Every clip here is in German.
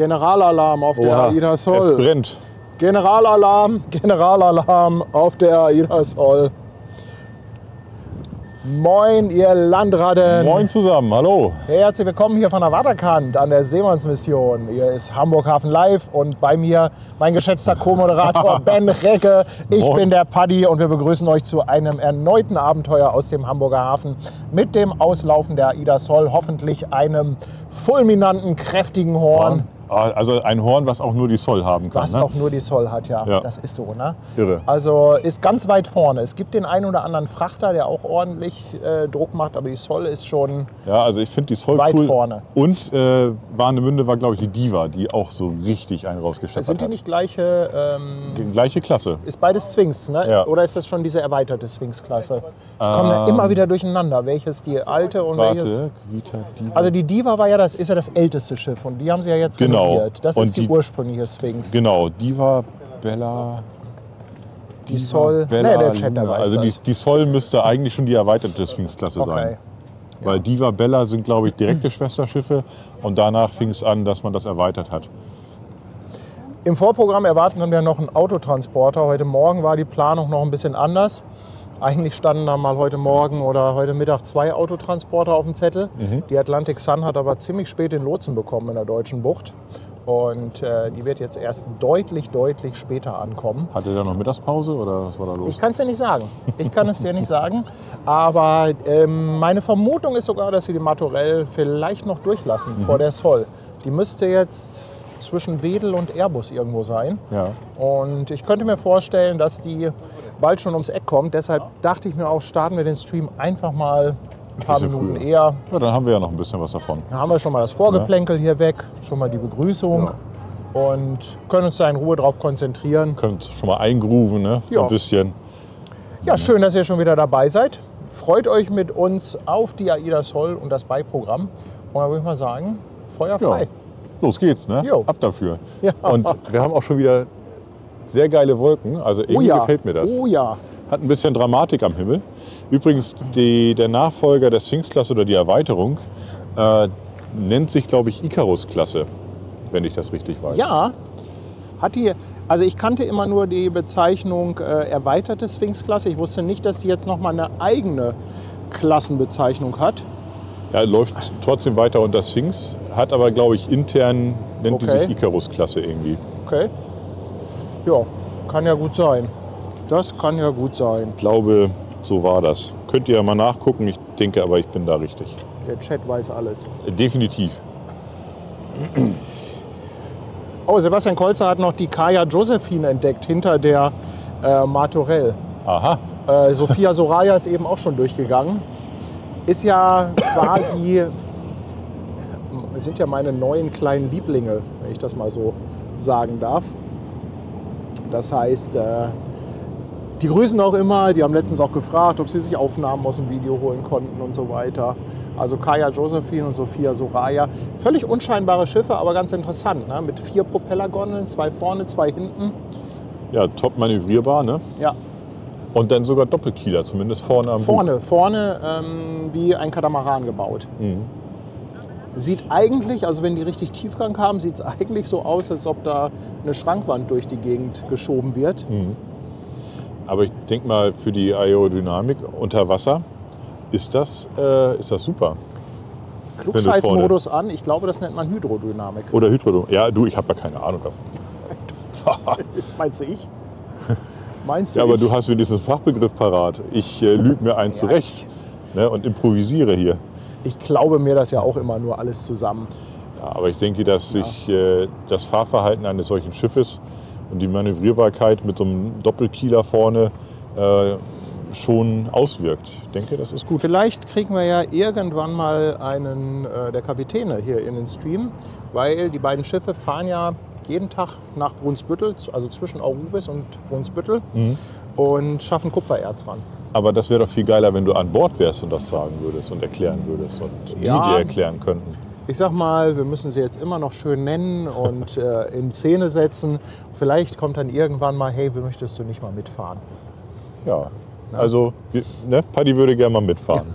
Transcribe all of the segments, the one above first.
Generalalarm auf der AIDA Sol. Es brennt. Generalalarm, Generalalarm auf der AIDA Sol. Moin, ihr Landratten. Moin zusammen, hallo. Herzlich willkommen hier von der Waterkant an der Seemannsmission. Hier ist Hamburg Hafen Live und bei mir mein geschätzter Co-Moderator Ben Recke. Ich bin der Paddy und wir begrüßen euch zu einem erneuten Abenteuer aus dem Hamburger Hafen mit dem Auslaufen der AIDA Sol. Hoffentlich einem fulminanten, kräftigen Horn. Also ein Horn, was auch nur die Sol haben kann. Was ne? auch nur die Sol hat, ja. Ja. Das ist so, ne? Irre. Also ist ganz weit vorne. Es gibt den einen oder anderen Frachter, der auch ordentlich Druck macht, aber die Sol ist schon Ja, also ich finde die Sol weit cool. vorne. Und Warnemünde war, glaube ich, die Diva, die auch so richtig einen rausgeschäppert hat. Sind die nicht gleiche? Die gleiche Klasse. Ist beides Sphinx, ne? Ja. Oder ist das schon diese erweiterte Sphinx-Klasse? Ich komme da immer wieder durcheinander. Welches die alte und welches? Warte, Vita Diva. Also die Diva war ja ist ja das älteste Schiff und die haben sie ja jetzt Genau. renoviert. Das Und ist die ursprüngliche Sphinx. Genau, Diva, Bella. Die Sol. Bella, Nee, der Chat, der Luna. weiß Also das. die Sol müsste eigentlich schon die erweiterte Sphinx-Klasse Okay. sein. Weil Diva, Bella sind, glaube ich, direkte Schwesterschiffe. Und danach fing es an, dass man das erweitert hat. Im Vorprogramm erwarten wir noch einen Autotransporter. Heute Morgen war die Planung noch ein bisschen anders. Eigentlich standen da mal heute Morgen oder heute Mittag 2 Autotransporter auf dem Zettel. Die Atlantic Sun hat aber ziemlich spät den Lotsen bekommen in der Deutschen Bucht. Und die wird jetzt erst deutlich später ankommen. Hatte der noch Mittagspause oder was war da los? Ich kann es dir nicht sagen. Ich kann es dir nicht sagen. Aber meine Vermutung ist sogar, dass sie die Martorell vielleicht noch durchlassen vor der Sol. Die müsste jetzt zwischen Wedel und Airbus irgendwo sein. Ja. Und ich könnte mir vorstellen, dass die bald schon ums Eck kommt. Deshalb dachte ich mir auch, starten wir den Stream einfach mal ein paar Bisschen Minuten früher. eher. Ja, dann haben wir ja noch ein bisschen was davon. Dann haben wir schon mal das Vorgeplänkel hier weg, schon mal die Begrüßung und können uns da in Ruhe drauf konzentrieren. Könnt schon mal eingrooven, ne? So Ja. ein bisschen. Ja, schön, dass ihr schon wieder dabei seid. Freut euch mit uns auf die AIDA Sol und das Beiprogramm. Und dann würde ich mal sagen, Feuer frei. Ja. Los geht's, ne? Jo. Ab dafür. Ja. Und wir haben auch schon wieder sehr geile Wolken. Also irgendwie gefällt mir das. Oh ja. Hat ein bisschen Dramatik am Himmel. Übrigens, der Nachfolger der Sphinx-Klasse oder die Erweiterung nennt sich, glaube ich, Icarus-Klasse, wenn ich das richtig weiß. Ja, also ich kannte immer nur die Bezeichnung erweiterte Sphinx-Klasse. Ich wusste nicht, dass die jetzt nochmal eine eigene Klassenbezeichnung hat. Ja, läuft trotzdem weiter unter Sphinx, hat aber, glaube ich, intern nennt die Okay. sich Icarus-Klasse irgendwie. Okay. Ja, kann ja gut sein. Das kann ja gut sein. Ich glaube, so war das. Könnt ihr ja mal nachgucken. Ich denke aber, ich bin da richtig. Der Chat weiß alles. Definitiv. Oh, Sebastian Kolzer hat noch die Kaya Josephine entdeckt hinter der Martorell. Aha. Sophia Soraya ist eben auch schon durchgegangen. Ist ja quasi, sind ja meine neuen kleinen Lieblinge, wenn ich das mal so sagen darf. Das heißt, die grüßen auch immer, die haben letztens auch gefragt, ob sie sich Aufnahmen aus dem Video holen konnten und so weiter. Also Kaya Josephine und Sophia Soraya. Völlig unscheinbare Schiffe, aber ganz interessant. Ne? Mit 4 Propellergondeln, 2 vorne, 2 hinten. Ja, top manövrierbar, ne? Ja, Und dann sogar Doppelkieler, zumindest vorne am Bug. vorne wie ein Katamaran gebaut. Sieht eigentlich, also wenn die richtig Tiefgang haben, sieht es eigentlich so aus, als ob da eine Schrankwand durch die Gegend geschoben wird. Aber ich denke mal, für die Aerodynamik unter Wasser ist das super. Klugscheißmodus an, ich glaube, das nennt man Hydrodynamik. Oder Hydrodynamik. Ja, du, ich habe ja keine Ahnung davon. Meinst du ich? Meinst du Ja, aber ich? du hast wenigstens einen Fachbegriff parat. Ich lüge mir einen zurecht, ne, und improvisiere hier. Ich glaube mir das ja auch immer nur alles zusammen. Ja, aber ich denke, dass sich das Fahrverhalten eines solchen Schiffes und die Manövrierbarkeit mit so einem Doppelkieler vorne schon auswirkt. Ich denke, das ist gut. Vielleicht kriegen wir ja irgendwann mal einen der Kapitäne hier in den Stream, weil die beiden Schiffe fahren ja jeden Tag nach Brunsbüttel, also zwischen Aurubis und Brunsbüttel und schaffen Kupfererz ran. Aber das wäre doch viel geiler, wenn du an Bord wärst und das sagen würdest und erklären würdest und die Ja. dir erklären könnten. Ich sag mal, wir müssen sie jetzt immer noch schön nennen und in Szene setzen. Vielleicht kommt dann irgendwann mal, hey, möchtest du nicht mal mitfahren? Ja, Also, Paddy würde gerne mal mitfahren.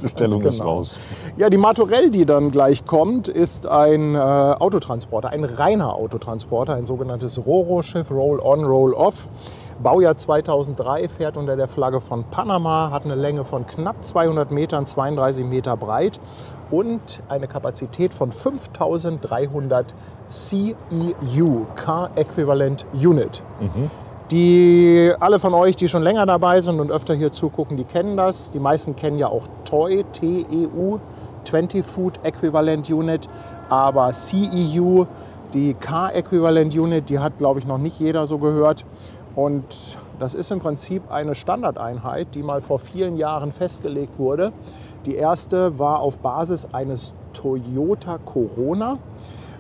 Bestellung ist raus. Ja, die Martorell, die dann gleich kommt, ist ein Autotransporter, ein reiner Autotransporter, ein sogenanntes Roro-Schiff, Roll-on, Roll-off. Baujahr 2003, fährt unter der Flagge von Panama, hat eine Länge von knapp 200 Metern, 32 Meter breit und eine Kapazität von 5300 CEU, Car Equivalent Unit. Alle von euch, die schon länger dabei sind und öfter hier zugucken, die kennen das. Die meisten kennen ja auch TEU, T-E-U, 20 Foot Equivalent Unit. Aber CEU, die Car Equivalent Unit, die hat, glaube ich, noch nicht jeder so gehört. Und das ist im Prinzip eine Standardeinheit, die mal vor vielen Jahren festgelegt wurde. Die erste war auf Basis eines Toyota Corona,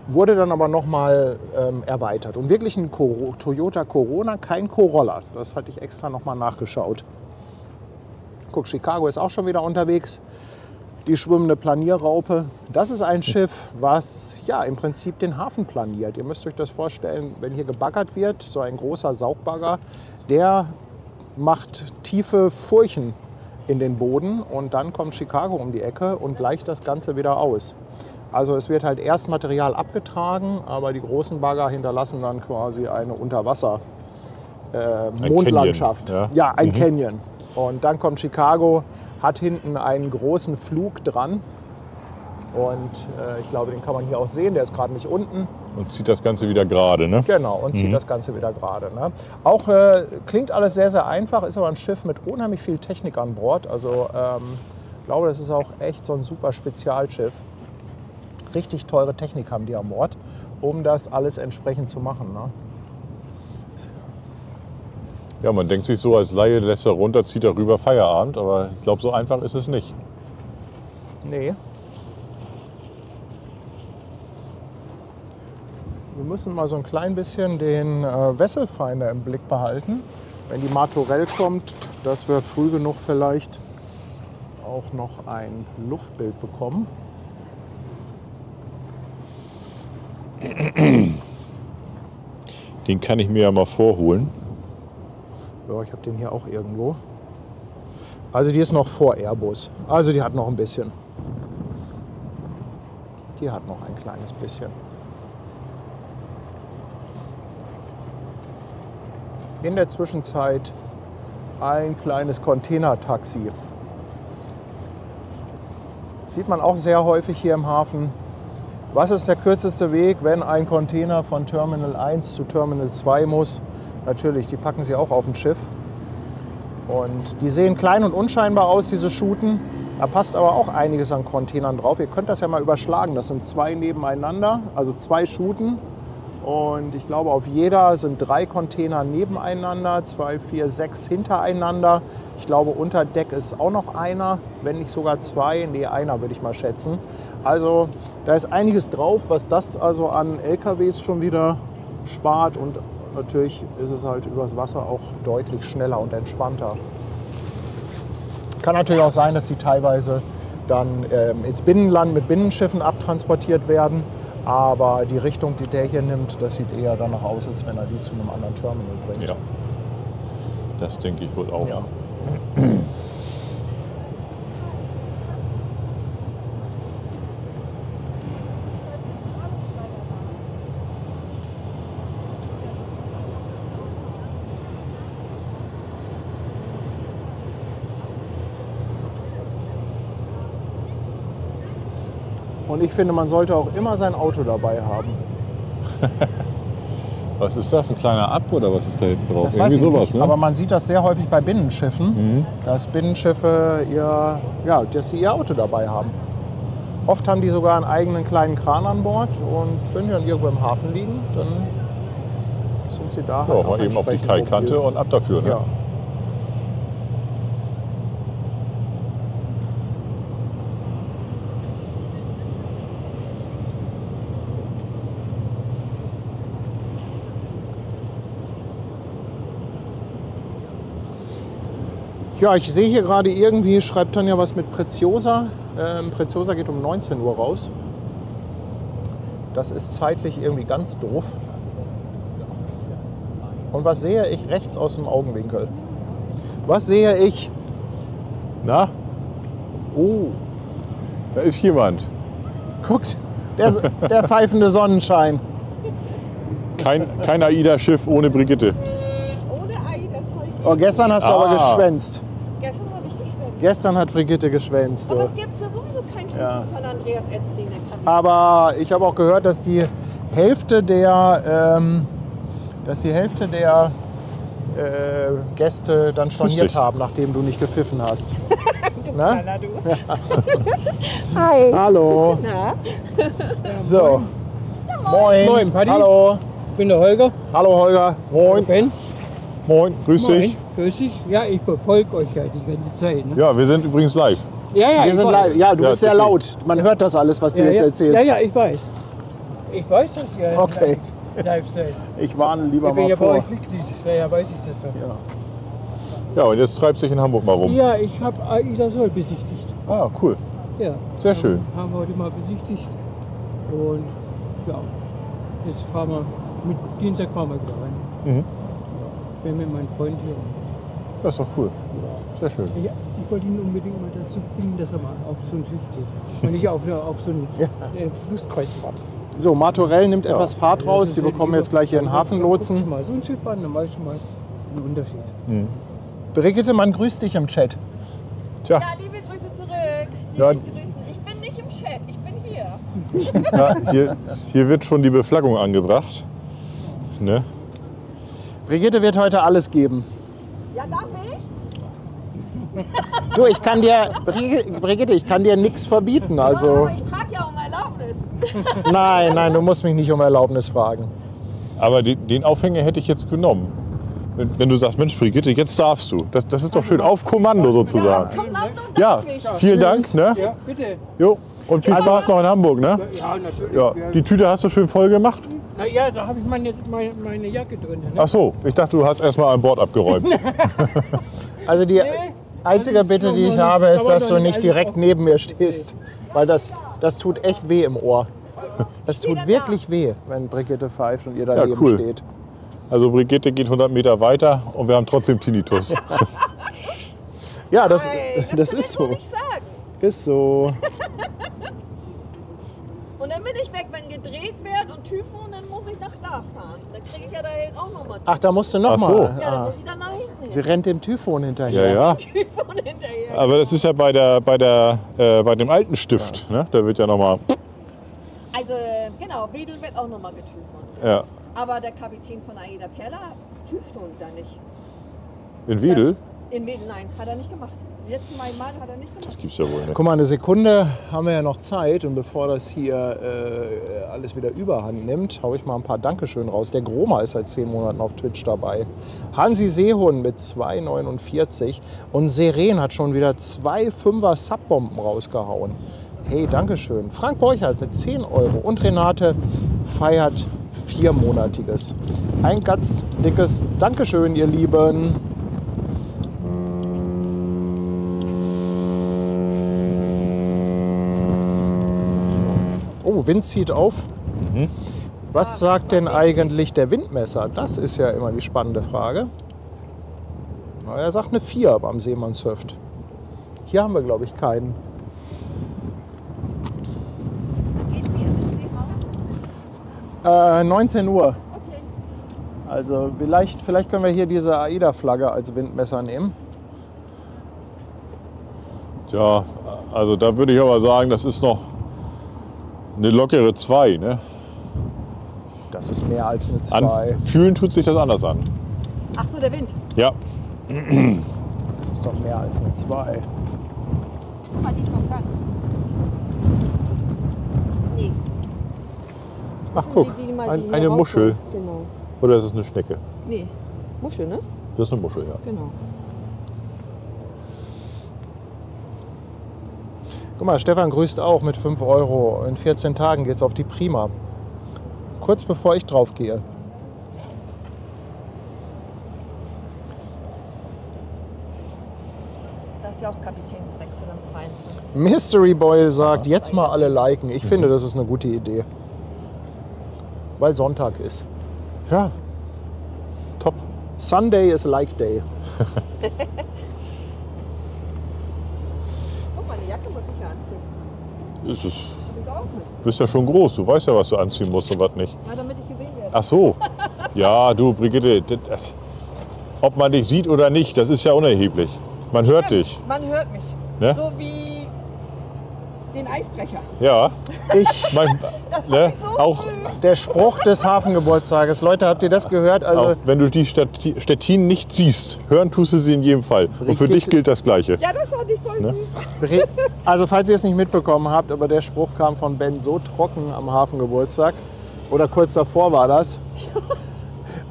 wurde dann aber nochmal erweitert. Und wirklich ein Toyota Corona, kein Corolla. Das hatte ich extra nochmal nachgeschaut. Guck, Chicago ist auch schon wieder unterwegs. Die schwimmende Planierraupe. Das ist ein Schiff, was ja im Prinzip den Hafen planiert. Ihr müsst euch das vorstellen, wenn hier gebaggert wird, so ein großer Saugbagger, der macht tiefe Furchen in den Boden und dann kommt Chicago um die Ecke und gleicht das Ganze wieder aus. Also es wird halt erst Material abgetragen, aber die großen Bagger hinterlassen dann quasi eine Unterwasser-Mondlandschaft. Ja, ein Canyon. Und dann kommt Chicago, hat hinten einen großen Flug dran und ich glaube, den kann man hier auch sehen, der ist gerade nicht unten. Und zieht das Ganze wieder gerade, ne? Genau, und zieht das Ganze wieder gerade. Ne? Auch klingt alles sehr, sehr einfach, ist aber ein Schiff mit unheimlich viel Technik an Bord. Also ich glaube, das ist auch echt so ein super Spezialschiff. Richtig teure Technik haben die an Bord, um das alles entsprechend zu machen. Ne? Ja, man denkt sich so, als Laie lässt er runter, zieht er rüber, Feierabend. Aber ich glaube, so einfach ist es nicht. Nee. Wir müssen mal so ein klein bisschen den Wesselfinder im Blick behalten. Wenn die Martorell kommt, dass wir früh genug vielleicht auch noch ein Luftbild bekommen. Den kann ich mir ja mal vorholen. Ja, ich habe den hier auch irgendwo. Also die ist noch vor Airbus. Also die hat noch ein bisschen. Die hat noch ein kleines bisschen. In der Zwischenzeit ein kleines Containertaxi. Sieht man auch sehr häufig hier im Hafen. Was ist der kürzeste Weg, wenn ein Container von Terminal 1 zu Terminal 2 muss? Natürlich, die packen sie auch auf ein Schiff. Und die sehen klein und unscheinbar aus, diese Schuten. Da passt aber auch einiges an Containern drauf. Ihr könnt das ja mal überschlagen. Das sind 2 nebeneinander, also 2 Schuten. Und ich glaube, auf jeder sind 3 Container nebeneinander, 2, 4, 6 hintereinander. Ich glaube, unter Deck ist auch noch einer, wenn nicht sogar 2. Nee, einer würde ich mal schätzen. Also da ist einiges drauf, was das also an LKWs schon wieder spart. Und natürlich ist es halt übers Wasser auch deutlich schneller und entspannter. Kann natürlich auch sein, dass die teilweise dann ins Binnenland mit Binnenschiffen abtransportiert werden. Aber die Richtung, die der hier nimmt, das sieht eher danach aus, als wenn er die zu einem anderen Terminal bringt. Ja, das denke ich wohl auch. Ja. Und ich finde, man sollte auch immer sein Auto dabei haben. Was ist das? Ein kleiner Ab oder was ist da hinten drauf? Das weiß ich sowas, nicht, ne? aber man sieht das sehr häufig bei Binnenschiffen, dass Binnenschiffe dass sie ihr Auto dabei haben. Oft haben die sogar einen eigenen kleinen Kran an Bord und wenn die dann irgendwo im Hafen liegen, dann sind sie da. Ja, halt mal eben auf die Kaikante und ab dafür. Ne? Ja. Ja, ich sehe hier gerade irgendwie, schreibt Tanja was mit Preziosa. Preziosa geht um 19 Uhr raus. Das ist zeitlich irgendwie ganz doof. Und was sehe ich rechts aus dem Augenwinkel? Was sehe ich? Na, Oh, da ist jemand. guckt, der pfeifende Sonnenschein. Kein AIDA-Schiff ohne Brigitte. Ohne Ei, das soll ich. Oh, gestern hast du aber Ah. geschwänzt. Gestern habe ich geschwänzt. Gestern hat Brigitte geschwänzt. Aber Du. es gibt ja sowieso kein Typen Ja. von Andreas Erzähne. Aber ich habe auch gehört, dass die Hälfte der, Gäste dann storniert Lustig. haben, nachdem du nicht gepfiffen hast. Du Na? Knaller, du. Hi. Hallo. Na? So. Moin. Moin, Paddy. Hallo. Ich bin der Holger. Hallo Holger. Moin. Ben. Moin, grüß dich. Grüß dich. Ja, ich befolge euch ja die ganze Zeit. Ne? Ja, wir sind übrigens live. Ja, Wir ich sind weiß. live. Ja, du Ja, bist sehr deswegen. laut. Man hört das alles, was du Ja, jetzt ja. erzählst. Ja, ich weiß. Ich weiß, dass ihr Okay. live seid. Ich warne lieber Ich bin mal ja bei vor. euch Mitglied. Ja, weiß ich das doch. Ja. Ja, und jetzt treibt sich in Hamburg mal rum. Ja, ich habe AIDA Soll besichtigt. Ah, cool. Ja. Sehr schön. Haben wir heute mal besichtigt. Und ja, jetzt fahren wir, mit Dienstag fahren wir wieder rein. Mhm. Bin mit meinem Freund hier. Das ist doch cool. Sehr schön. Ja, ich wollte ihn unbedingt mal dazu bringen, dass er mal auf so ein Schiff geht. Und nicht auf so ein Flusskreuzfahrt. So, Martorell nimmt etwas Fahrt raus. Die bekommen jetzt gleich ihren Hafenlotsen. Mal so ein Schiff an, dann weißt du mal den Unterschied. Brigitte, man grüßt dich im Chat. Tja, Ja, liebe Grüße zurück. Ja. Liebe Grüßen. Ich bin nicht im Chat, ich bin hier. ja, hier wird schon die Beflaggung angebracht. Ne? Brigitte wird heute alles geben. Ja, darf ich? Du, ich kann dir, Brigitte, ich kann dir nichts verbieten. Also, Aber ich frage ja um Erlaubnis. nein, du musst mich nicht um Erlaubnis fragen. Aber den Aufhänger hätte ich jetzt genommen. Wenn du sagst, Mensch, Brigitte, jetzt darfst du. Das ist doch schön. Auf Kommando sozusagen. Kommando Ja, darf ich. vielen Dank. Ne? Ja, bitte. Jo. Und viel Spaß noch in Hamburg. Ne? Ja, natürlich. Ja. Die Tüte hast du schön voll gemacht? Na ja, da habe ich meine Jacke drin. Ne? Ach so, ich dachte, du hast erstmal an Bord abgeräumt. Also die einzige Bitte, die ich habe, ist, dass du nicht direkt neben mir stehst. Weil das tut echt weh im Ohr. Das tut wirklich weh, wenn Brigitte pfeift und ihr daneben cool. steht. Also Brigitte geht 100 Meter weiter und wir haben trotzdem Tinnitus. Ja, das Ey, ist will ich so. nur nicht sagen. Ist so. Und dann bin ich weg, wenn gedreht wird und Typhon, dann muss ich nach da fahren. Dann kriege ich ja da hinten auch nochmal Ach, da musst du noch Ach so. mal. Ja, dann muss ich dann nach hinten Sie hin. rennt dem Typhon Ja, hinterher. ja. Typhon hinterher. Aber das ist ja bei dem alten Stift. Ne? Da wird ja nochmal. Also, genau, Wedel wird auch nochmal getyphont. Ja. Aber der Kapitän von Aida Perla typhont da nicht. In Wedel? In Wedel, nein, hat er nicht gemacht. Letzten Mal hat er nicht Das gemacht. gibt's ja wohl nicht. Guck mal, eine Sekunde haben wir ja noch Zeit und bevor das hier alles wieder überhand nimmt, haue ich mal ein paar Dankeschön raus. Der Groma ist seit 10 Monaten auf Twitch dabei. Hansi Seehund mit 2,49 und Seren hat schon wieder 2 5er Subbomben rausgehauen. Hey, Dankeschön. Frank Borchardt mit 10 Euro und Renate feiert 4-monatiges. Ein ganz dickes Dankeschön, ihr Lieben. Oh, Wind zieht auf. Was sagt denn eigentlich der Windmesser? Das ist ja immer die spannende Frage. Na, er sagt eine 4 beim Seemannshöft. Hier haben wir, glaube ich, keinen. Geht mir das Seehaus? 19 Uhr. Okay. Also vielleicht können wir hier diese AIDA-Flagge als Windmesser nehmen. Tja, also da würde ich aber sagen, das ist noch eine lockere 2. Ne? Das ist mehr als eine 2. Fühlen tut sich das anders an. Ach so, der Wind. Ja. Das ist doch mehr als eine 2. Guck mal, die ist noch ganz. Nee. Ach sind guck, die mal ein- so hier eine Muschel. rausholen. Genau. Oder ist es eine Schnecke? Nee. Muschel, ne? Das ist eine Muschel, ja. Genau. guck mal, Stefan grüßt auch mit 5 Euro. In 14 Tagen geht's auf die Prima. Kurz bevor ich drauf gehe. Das ist ja auch Kapitänswechsel am 22. Mystery Boy sagt, jetzt mal alle liken. Ich finde, das ist eine gute Idee. Weil Sonntag ist. Ja. Top. Sunday is like day. So, meine Jacke muss ich ja anziehen. Ist es. Ich auch nicht. Du bist ja schon groß, du weißt ja, was du anziehen musst und was nicht. Ja, damit ich gesehen werde. Ach so. Ja, du, Brigitte, ob man dich sieht oder nicht, das ist ja unerheblich. Man hört dich. Man hört mich. Ne? So wie den Eisbrecher. Ja. Ich, Das Ne? fand ich so Auch, süß. der Spruch des Hafengeburtstages. Leute, habt ihr das gehört? Also, auch wenn du die Stettin nicht siehst, hören tust du sie in jedem Fall. Und für dich gilt das Gleiche. Ja, das fand ich voll Ne? süß. also falls ihr es nicht mitbekommen habt, aber der Spruch kam von Ben so trocken am Hafengeburtstag. Oder kurz davor war das.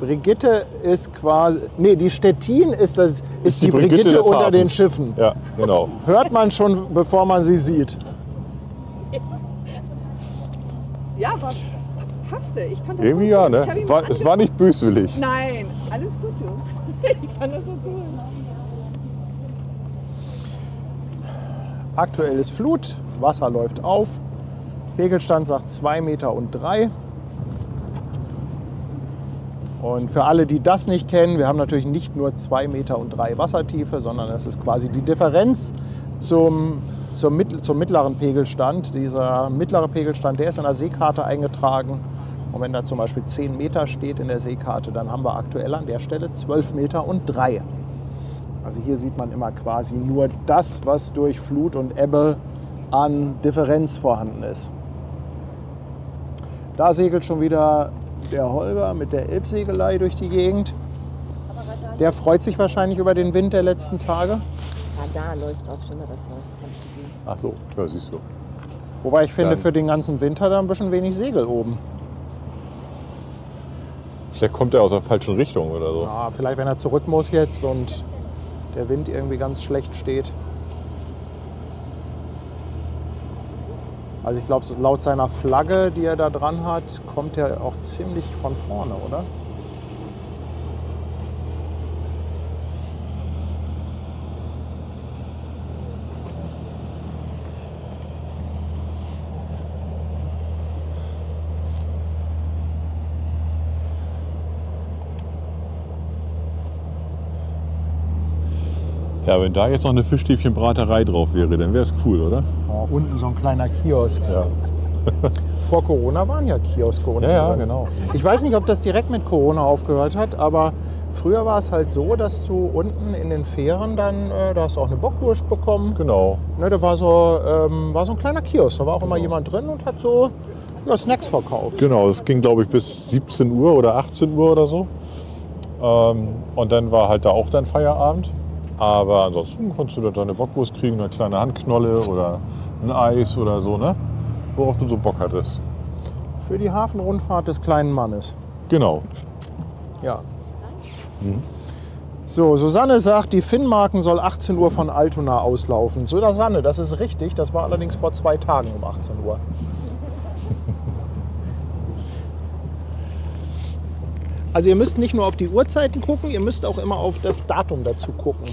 Brigitte ist quasi. Nee, die Stettin ist die Brigitte des unter Hafens. den Schiffen. Ja, genau. Hört man schon, bevor man sie sieht. Ja, aber passte. Ich fand das Irgendwie so ja, gut. ne? Ich hab ihn Es war nicht böswillig. Nein, alles gut, du. Ich fand das so cool. Aktuell ist Flut, Wasser läuft auf. Pegelstand sagt 2,3 Meter. Und für alle, die das nicht kennen, wir haben natürlich nicht nur 2,3 Meter Wassertiefe, sondern es ist quasi die Differenz zum mittleren Pegelstand. Dieser mittlere Pegelstand, der ist in der Seekarte eingetragen. Und wenn da zum Beispiel 10 Meter steht in der Seekarte, dann haben wir aktuell an der Stelle 12,3 Meter. Also hier sieht man immer quasi nur das, was durch Flut und Ebbe an Differenz vorhanden ist. Da segelt schon wieder der Holger mit der Elbsegelei durch die Gegend. Der freut sich wahrscheinlich über den Wind der letzten Tage. Ja, da läuft auch schon mal das habe ich gesehen. Ach so, ja, siehst du. Wobei ich finde, Dann- für den ganzen Winter da ein bisschen wenig Segel oben. Vielleicht kommt er aus der falschen Richtung oder so. Ja, vielleicht wenn er zurück muss jetzt und der Wind irgendwie ganz schlecht steht. Also ich glaube, laut seiner Flagge, die er da dran hat, kommt er auch ziemlich von vorne, oder? Ja, wenn da jetzt noch eine Fischstäbchenbraterei drauf wäre, dann wäre es cool, oder? Oh, unten so ein kleiner Kiosk. Ja. Vor Corona waren ja Kioske unten Ja, ja, drin. genau. Ich weiß nicht, ob das direkt mit Corona aufgehört hat, aber früher war es halt so, dass du unten in den Fähren dann, da hast du auch eine Bockwurst bekommen. Genau. Ne, da war so ein kleiner Kiosk, da war auch immer jemand drin und hat so Snacks verkauft. Genau, das ging glaube ich bis 17 Uhr oder 18 Uhr oder so. Und dann war halt da auch dann Feierabend. Aber ansonsten konntest du da deine Bockwurst kriegen, eine kleine Handknolle oder ein Eis oder so, ne? Worauf du so Bock hattest. Für die Hafenrundfahrt des kleinen Mannes. Genau. Ja. So, Susanne sagt, die Finnmarken soll 18 Uhr von Altona auslaufen. Susanne, das ist richtig. Das war allerdings vor 2 Tagen um 18 Uhr. Also ihr müsst nicht nur auf die Uhrzeiten gucken, ihr müsst auch immer auf das Datum dazu gucken.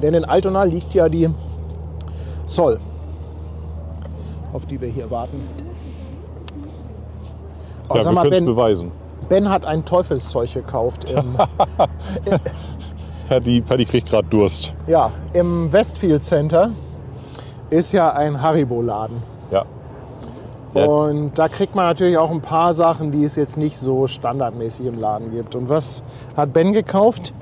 Denn in Altona liegt ja die Zoll, auf die wir hier warten. Oh, Ja, sag wir mal, können es Ben, beweisen. Ben hat ein Teufelszeug gekauft Paddy kriegt gerade Durst. im Westfield Center. Ist ja ein Haribo-Laden. Ja. Ja. Und da kriegt man natürlich auch ein paar Sachen, die es jetzt nicht so standardmäßig im Laden gibt. Und was hat Ben gekauft?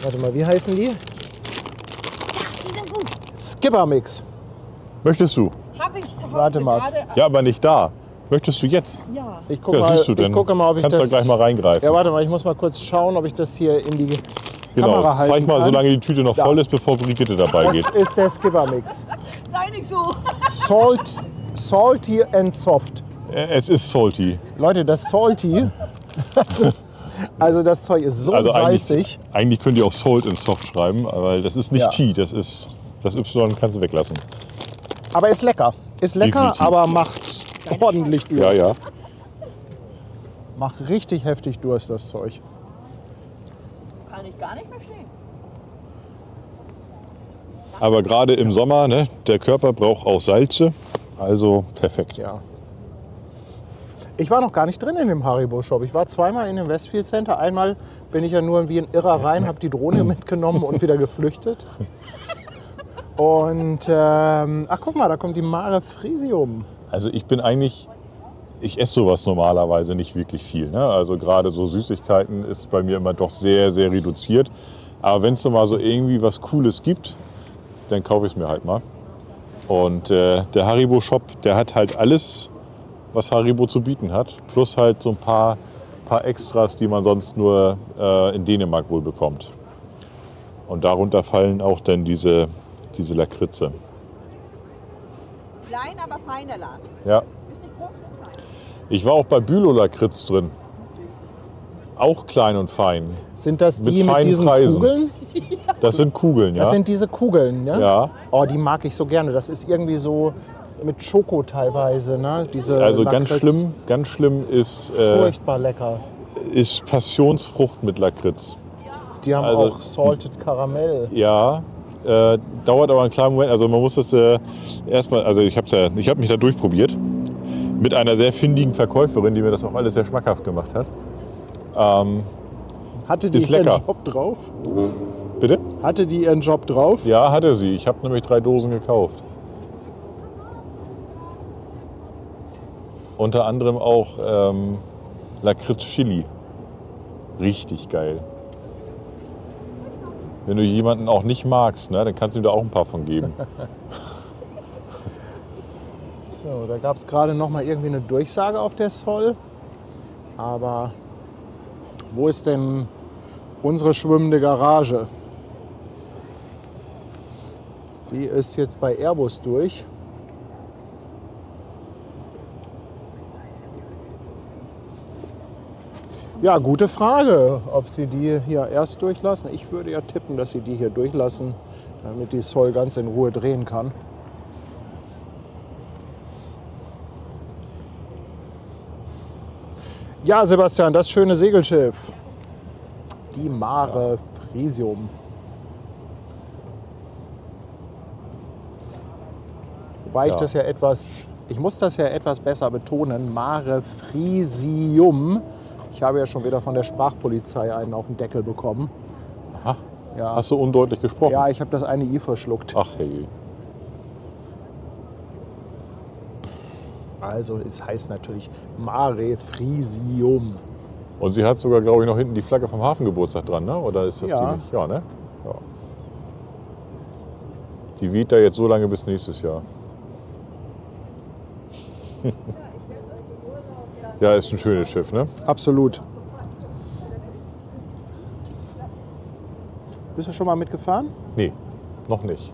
Warte mal, wie heißen die? Die sind gut. Skipper-Mix. Möchtest du? Habe ich zu Hause Warte mal. gerade. Ja, aber nicht da. Möchtest du jetzt? Ja. Ich gucke Ja, mal, siehst du, dann ich gucke mal, ob ich kannst das... du gleich mal reingreifen. Ja, warte mal, ich muss mal kurz schauen, ob ich das hier in die Genau. Kamera halten Zeig mal, kann. solange die Tüte noch Da. voll ist, bevor Brigitte dabei Das geht. ist der Skipper-Mix. Sei nicht so. Salty and soft. Es ist salty. Leute, das Salty, also das Zeug ist so Also salzig. eigentlich könnt ihr auch Salt in Soft schreiben, aber das ist nicht Ja. T, das Y kannst du weglassen. Aber ist lecker. Ist lecker, Definitiv. aber macht ordentlich Ja, Durst. ja. Macht richtig heftig Durst, das Zeug. Kann ich gar nicht verstehen. Aber gerade im Sommer, ne, der Körper braucht auch Salze, also perfekt. Ja. Ich war noch gar nicht drin in dem Haribo-Shop. Ich war zweimal in dem Westfield Center. Einmal bin ich ja nur wie ein Irrer rein, habe die Drohne mitgenommen und wieder geflüchtet. Und, ach guck mal, da kommt die Mare Frisium. Also ich esse sowas normalerweise nicht wirklich viel. Ne? Also gerade so Süßigkeiten ist bei mir immer doch sehr, sehr reduziert. Aber wenn es so mal so irgendwie was Cooles gibt, dann kaufe ich es mir halt mal. Und der Haribo-Shop, der hat halt alles, was Haribo zu bieten hat. Plus halt so ein paar Extras, die man sonst nur in Dänemark wohl bekommt. Und darunter fallen auch dann diese Lakritze. Klein, aber feiner Laden. Ja. Ist nicht groß, ist klein. Ich war auch bei Bülow-Lakritz drin. Auch klein und fein. Sind das Mit die mit feinen diesen Preisen. Kugeln? Das sind Kugeln, ja? Das sind diese Kugeln, ja? Ja. Oh, die mag ich so gerne. Das ist irgendwie so mit Schoko teilweise, ne? Diese Also Lakritz. ganz schlimm ist Furchtbar lecker. Passionsfrucht mit Lakritz. Die haben Also auch Salted Karamell. Ja, dauert aber einen kleinen Moment. Also man muss das erstmal, also ich habe mich da durchprobiert mit einer sehr findigen Verkäuferin, die mir das auch alles sehr schmackhaft gemacht hat. Hatte die Ist ihren lecker. Job drauf? Bitte? Hatte die ihren Job drauf? Ja, hatte sie. Ich habe nämlich 3 Dosen gekauft. Unter anderem auch Lakritz Chili. Richtig geil. Wenn du jemanden auch nicht magst, ne, dann kannst du ihm da auch ein paar von geben. So, da gab es gerade noch mal irgendwie eine Durchsage auf der Sol. Aber wo ist denn unsere schwimmende Garage? Die ist jetzt bei Airbus durch. Ja, gute Frage, ob sie die hier erst durchlassen. Ich würde ja tippen, dass sie die hier durchlassen, damit die Sol ganz in Ruhe drehen kann. Ja, Sebastian, das schöne Segelschiff. Die Mare Frisium. Wobei ich muss das ja etwas besser betonen. Mare Frisium. Ich habe ja schon wieder von der Sprachpolizei einen auf den Deckel bekommen. Aha. Ja, Hast du undeutlich gesprochen? ja, ich habe das eine I verschluckt. Ach hey. Also es heißt natürlich Mare Frisium. Und sie hat sogar, glaube ich, noch hinten die Flagge vom Hafengeburtstag dran, ne? Oder ist das Ja. die nicht? Ja, ne? Ja. Die weht da jetzt so lange bis nächstes Jahr. Ja, ist ein schönes Schiff, ne? Absolut. Bist du schon mal mitgefahren? Nee, noch nicht.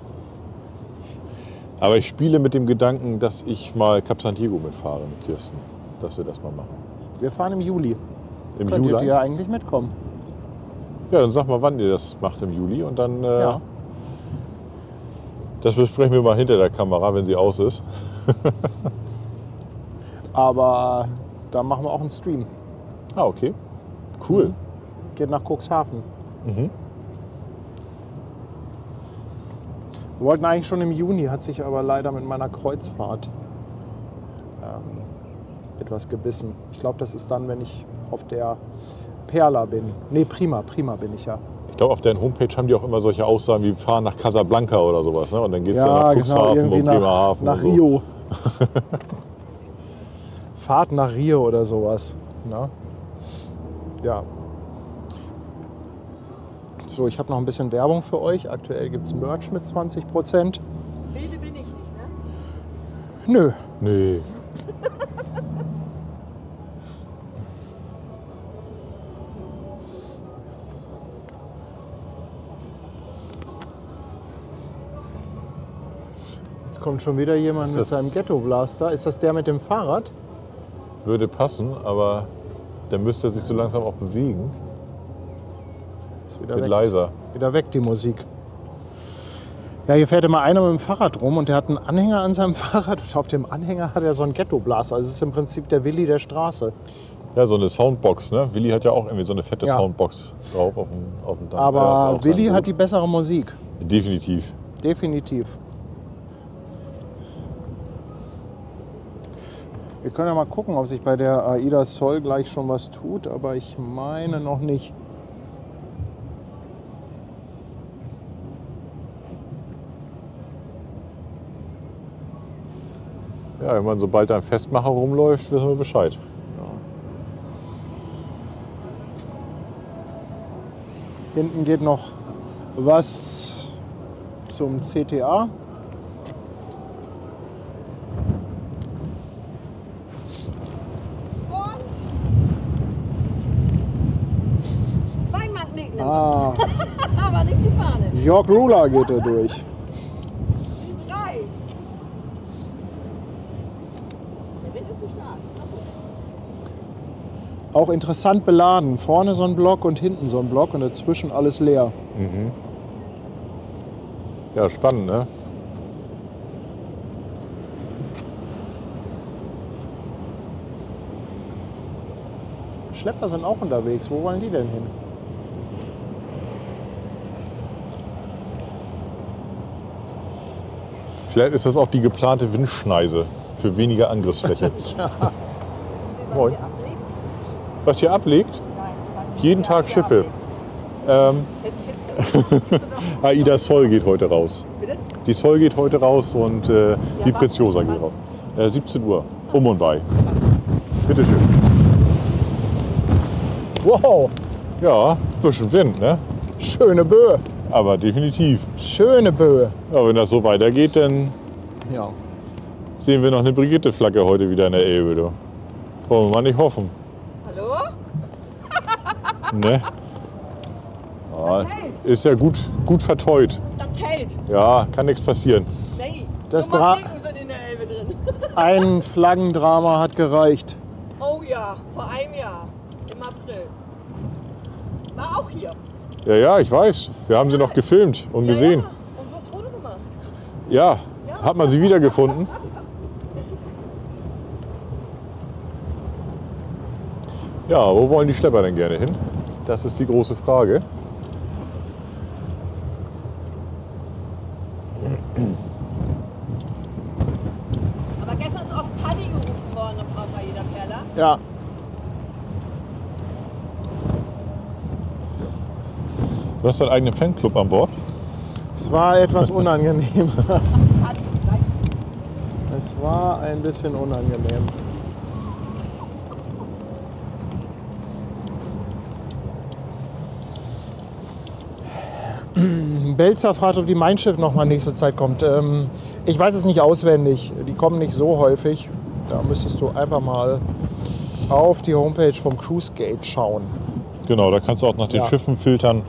Aber ich spiele mit dem Gedanken, dass ich mal Cap San Diego mitfahre mit Kirsten. Dass wir das mal machen. Wir fahren im Juli. Im Könntet Juli? ihr ja eigentlich mitkommen. Ja, dann sag mal, wann ihr das macht im Juli. Und dann, Ja. das besprechen wir mal hinter der Kamera, wenn sie aus ist. Aber da machen wir auch einen Stream. Ah, okay. Cool. Geht nach Cuxhaven. Mhm. Wir wollten eigentlich schon im Juni, hat sich aber leider mit meiner Kreuzfahrt etwas gebissen. Ich glaube, das ist dann, wenn ich auf der Perla bin. Nee, Prima bin ich ja. Ich glaube, auf deren Homepage haben die auch immer solche Aussagen wie fahren nach Casablanca oder sowas. Ne? Und dann geht es ja, Ja, nach genau, Cuxhaven irgendwie und Bremerhaven. nach und so. Rio. Fahrt nach Rio oder sowas. Na? Ja. So, ich habe noch ein bisschen Werbung für euch. Aktuell gibt es Merch mit 20%. Wilde bin ich nicht, ne? Nö. Nee. Jetzt kommt schon wieder jemand Ist mit das- seinem Ghetto-Blaster. Ist das der mit dem Fahrrad? Würde passen, aber dann müsste er sich so langsam auch bewegen. Ist wieder Wird weg. leiser. Wieder weg, die Musik. Ja, hier fährt immer einer mit dem Fahrrad rum und der hat einen Anhänger an seinem Fahrrad und auf dem Anhänger hat er so einen Ghetto-Blaster. Also es ist im Prinzip der Willi der Straße. Ja, so eine Soundbox, ne? Willi hat ja auch irgendwie so eine fette Ja. Soundbox drauf auf dem Aber auf Willi seinem hat die bessere Musik. Boot. Definitiv. Definitiv. Wir können ja mal gucken, ob sich bei der AIDA Sol gleich schon was tut, aber ich meine noch nicht. Ja, wenn man sobald ein Festmacher rumläuft, wissen wir Bescheid. Hinten geht noch was zum CTA. Zwei Magneten. Ah, Aber nicht die Fahne. York Ruler geht da durch. Die drei. Der Wind ist zu stark. Auch interessant beladen. Vorne so ein Block und hinten so ein Block und dazwischen alles leer. Ja, spannend, ne? Schlepper sind auch unterwegs. Wo wollen die denn hin? Vielleicht ist das auch die geplante Windschneise für weniger Angriffsfläche. Moin. Was hier ablegt? Jeden Tag Schiffe. AIDA Sol geht heute raus. Bitte? Die Sol geht heute raus und die Preziosa geht raus. 17 Uhr, um und bei. Bitte schön. Wow, Ja, bisschen Wind, ne? schöne Böe. Aber definitiv. Schöne Böe. Ja, wenn das so weitergeht, dann Ja. sehen wir noch eine Brigitte-Flagge heute wieder in der Elbe. Du. Wollen wir mal nicht hoffen. Hallo? Ne? Ja, ist ja gut verteut. Das hält. Ja, kann nichts passieren. Nee. Das nur Dra- Magneten sind in der Elbe drin. Ein Flaggendrama hat gereicht. Oh ja, vor einem Jahr. Im April. War auch hier. Ja, ja, ich weiß. Wir haben sie noch gefilmt und gesehen. Ja, und du hast Foto gemacht. Ja, hat man sie wiedergefunden? Ja, wo wollen die Schlepper denn gerne hin? Das ist die große Frage. Aber gestern ist oft Paddy gerufen worden auf AIDA Perla. Ja. Du hast deinen eigenen Fanclub an Bord? Es war etwas unangenehm. Paddy, nein. Es war ein bisschen unangenehm. Belzer fragt, ob die Mein Schiff noch mal nächste Zeit kommt. Ich weiß es nicht auswendig. Die kommen nicht so häufig. Da müsstest du einfach mal auf die Homepage vom Cruise Gate schauen. Genau, da kannst du auch nach den Ja. Schiffen filtern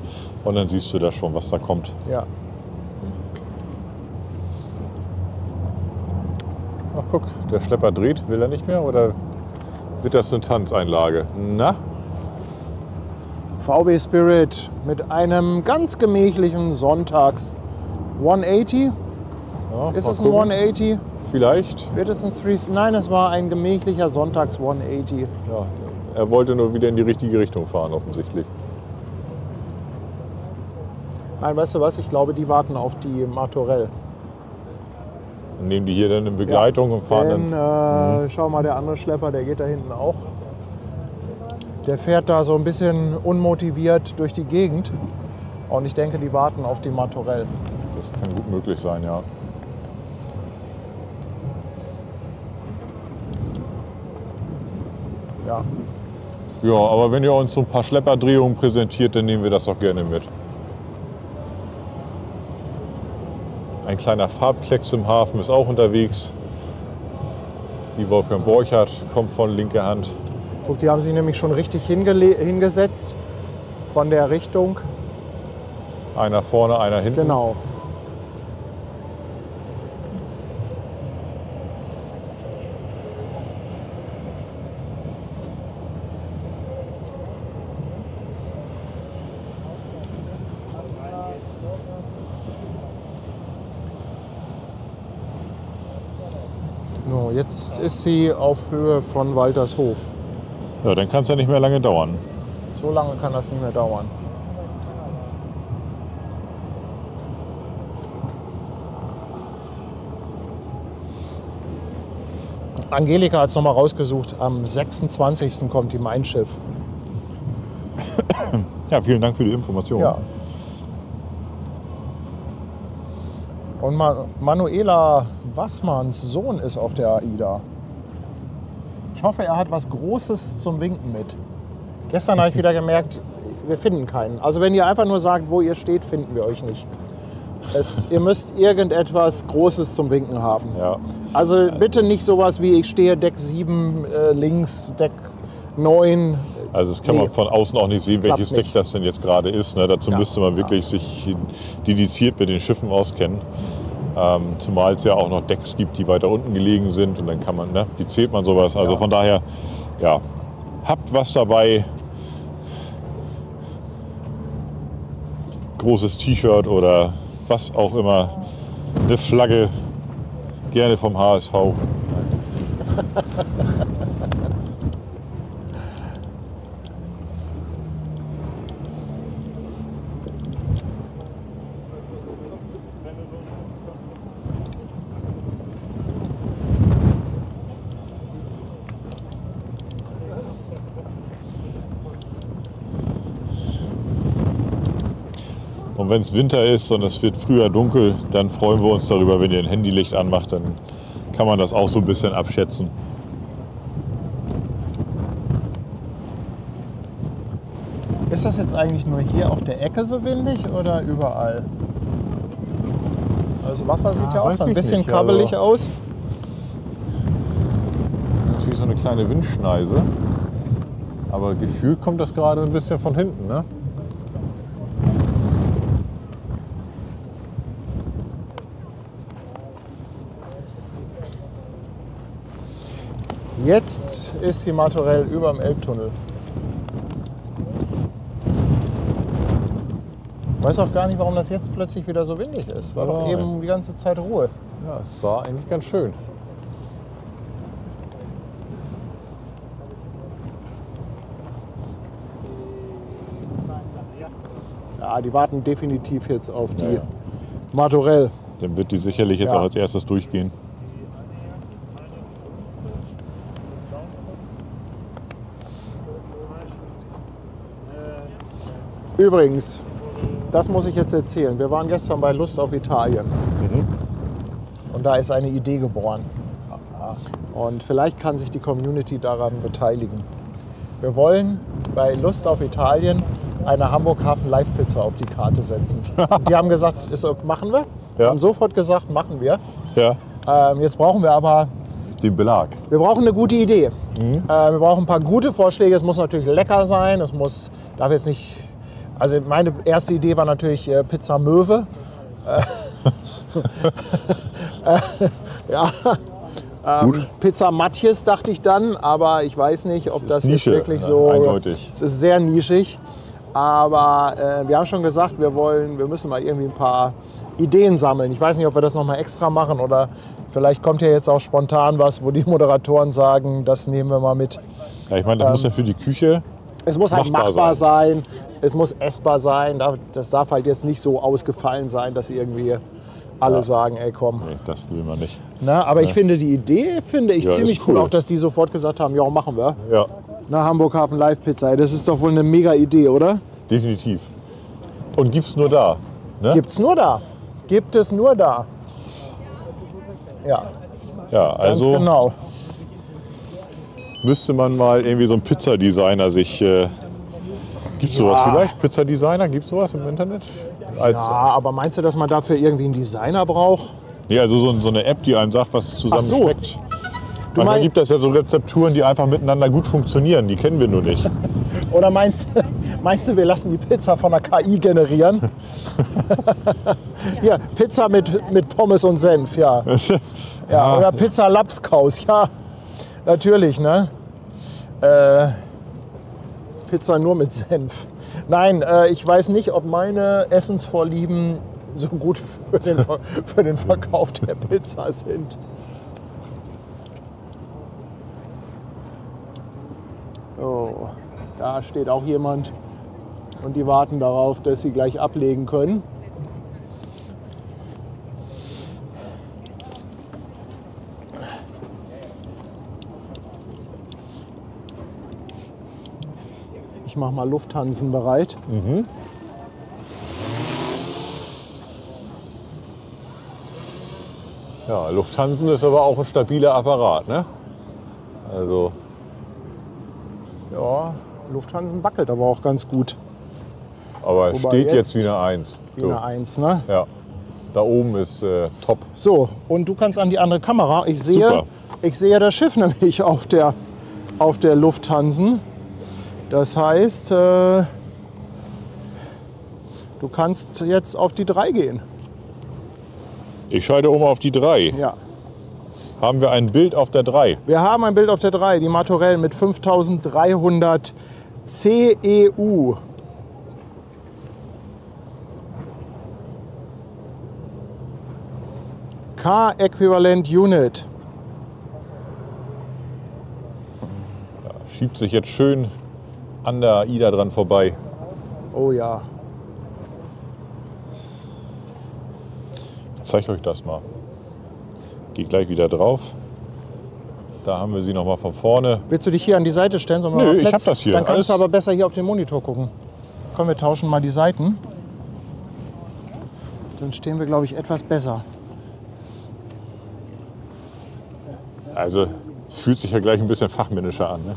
und dann siehst du da schon, was da kommt. Ja. Ach guck, der Schlepper dreht, will er nicht mehr oder wird das eine Tanzeinlage? Na? VB Spirit mit einem ganz gemächlichen Sonntags 180. Ja, Ist mal es ein gucken. 180? Vielleicht. Wird es ein 3? Nein, es war ein gemächlicher Sonntags 180. Ja, er wollte nur wieder in die richtige Richtung fahren, offensichtlich. Nein, weißt du was? Ich glaube, die warten auf die Martorell. Dann nehmen die hier dann in Begleitung und fahren Denn, dann. schau mal, der andere Schlepper, der geht da hinten auch. Der fährt da so ein bisschen unmotiviert durch die Gegend. Und ich denke, die warten auf die Martorell. Das kann gut möglich sein, ja. Ja. Ja, aber wenn ihr uns so ein paar Schlepperdrehungen präsentiert, dann nehmen wir das doch gerne mit. Ein kleiner Farbklecks im Hafen ist auch unterwegs. Die Wolfgang Borchardt kommt von linker Hand. Guck, die haben sich nämlich schon richtig hingesetzt von der Richtung. Einer vorne, einer hinten. Genau. So, jetzt ist sie auf Höhe von Waltershof. Ja, dann kann es ja nicht mehr lange dauern. So lange kann das nicht mehr dauern. Angelika hat es nochmal rausgesucht. Am 26. kommt die Mein Schiff. Ja, vielen Dank für die Information. Ja. Und Manuela Wassmanns Sohn ist auf der AIDA. Ich hoffe, er hat was Großes zum Winken mit. Gestern habe ich wieder gemerkt, wir finden keinen. Also wenn ihr einfach nur sagt, wo ihr steht, finden wir euch nicht. Ihr müsst irgendetwas Großes zum Winken haben. Ja. Also bitte nicht sowas wie, ich stehe Deck 7 links, Deck 9. Also das kann man von außen auch nicht sehen, welches Klappt Deck nicht. das denn jetzt gerade ist. Ne? Dazu Ja, müsste man wirklich sich dediziert mit den Schiffen auskennen. Zumal es ja auch noch Decks gibt, die weiter unten gelegen sind. Und dann kann man, ne? Wie zählt man sowas? Also Ja. von daher, ja, habt was dabei. Großes T-Shirt oder was auch immer. Eine Flagge, gerne vom HSV. Und wenn es Winter ist und es wird früher dunkel, dann freuen wir uns darüber, wenn ihr ein Handylicht anmacht, dann kann man das auch so ein bisschen abschätzen. Ist das jetzt eigentlich nur hier auf der Ecke so windig oder überall? Also das Wasser sieht ja auch weiß so ein ich bisschen nicht, kabbelig also- aus. Natürlich so eine kleine Windschneise, aber gefühlt kommt das gerade ein bisschen von hinten, ne? Jetzt ist die Martorell über dem Elbtunnel. Ich weiß auch gar nicht, warum das jetzt plötzlich wieder so windig ist. War doch Ja. eben die ganze Zeit Ruhe. Ja, es war eigentlich ganz schön. Ja, die warten definitiv jetzt auf die Ja, ja. Martorell. Dann wird die sicherlich jetzt Ja. auch als erstes durchgehen. Übrigens, das muss ich jetzt erzählen. Wir waren gestern bei Lust auf Italien. Und da ist eine Idee geboren. Und vielleicht kann sich die Community daran beteiligen. Wir wollen bei Lust auf Italien eine Hamburg-Hafen-Live-Pizza auf die Karte setzen. Und die haben gesagt, machen wir. Ja. Haben sofort gesagt, machen wir. Ja, Jetzt brauchen wir aber, den Belag. wir brauchen eine gute Idee. Wir brauchen ein paar gute Vorschläge. Es muss natürlich lecker sein. Es darf jetzt nicht. Also meine erste Idee war natürlich Pizza Möwe. Ja. Pizza Matjes dachte ich dann, aber ich weiß nicht, ob das jetzt Nische, wirklich ja, so. eindeutig. Es ist sehr nischig. Aber wir haben schon gesagt, wir müssen mal irgendwie ein paar Ideen sammeln. Ich weiß nicht, ob wir das nochmal extra machen oder vielleicht kommt ja jetzt auch spontan was, wo die Moderatoren sagen, das nehmen wir mal mit. Ja, ich meine, das muss ja für die Küche. Es muss halt Machbar machbar sein, es muss essbar sein. Das darf halt jetzt nicht so ausgefallen sein, dass irgendwie alle sagen, ey komm. Nee, das will man nicht. Na, aber ich finde die Idee Ja, ziemlich ist cool. cool. Auch, dass die sofort gesagt haben, ja, machen wir. Ja, Na, Hamburg Hafen Live Pizza, das ist doch wohl eine mega Idee, oder? definitiv. Und gibt's nur da. Ne? Gibt's nur da. Gibt es nur da. Ja, Ja, ganz also genau. müsste man mal irgendwie so einen Pizzadesigner sich. Gibt's sowas vielleicht? Pizzadesigner? Gibt's sowas im Internet? Als, Ja, aber meinst du, dass man dafür irgendwie einen Designer braucht? Nee, also so eine App, die einem sagt, was zusammen Ach so. schmeckt. Manchmal gibt es ja so Rezepturen, die einfach miteinander gut funktionieren. Die kennen wir nur nicht. Oder meinst du, wir lassen die Pizza von der KI generieren? Hier, Pizza mit Pommes und Senf, ja. Ja, oder Pizza Lapskaus, ja. Natürlich, ne? Pizza nur mit Senf. Nein, ich weiß nicht, ob meine Essensvorlieben so gut für den Verkauf der Pizza sind. Oh, da steht auch jemand und die warten darauf, dass sie gleich ablegen können. Ich mache mal Lufthansen bereit. Ja, Lufthansen ist aber auch ein stabiler Apparat, ne? Also, Ja, Lufthansen wackelt aber auch ganz gut. aber Wobei steht jetzt jetzt wie eine 1. Wie eine 1, ne? Ja, da oben ist top. So, und du kannst an die andere Kamera. Ich sehe das Schiff nämlich auf der Lufthansen. Das heißt, du kannst jetzt auf die 3 gehen. Ich schalte um auf die 3. Ja. Haben wir ein Bild auf der 3? Wir haben ein Bild auf der 3, die Martorell mit 5300 CEU. K-Äquivalent Unit. Schiebt sich jetzt schön an der AIDA dran vorbei. Oh ja. Ich zeige euch das mal. Geht gleich wieder drauf. Da haben wir sie noch mal von vorne. Willst du dich hier an die Seite stellen? Sollen wir Nö, mal ich Platz? hab das hier. Dann kannst Alles- du aber besser hier auf den Monitor gucken. Komm, wir tauschen mal die Seiten. Dann stehen wir, glaube ich, etwas besser. Also, es fühlt sich ja gleich ein bisschen fachmännischer an. Ne?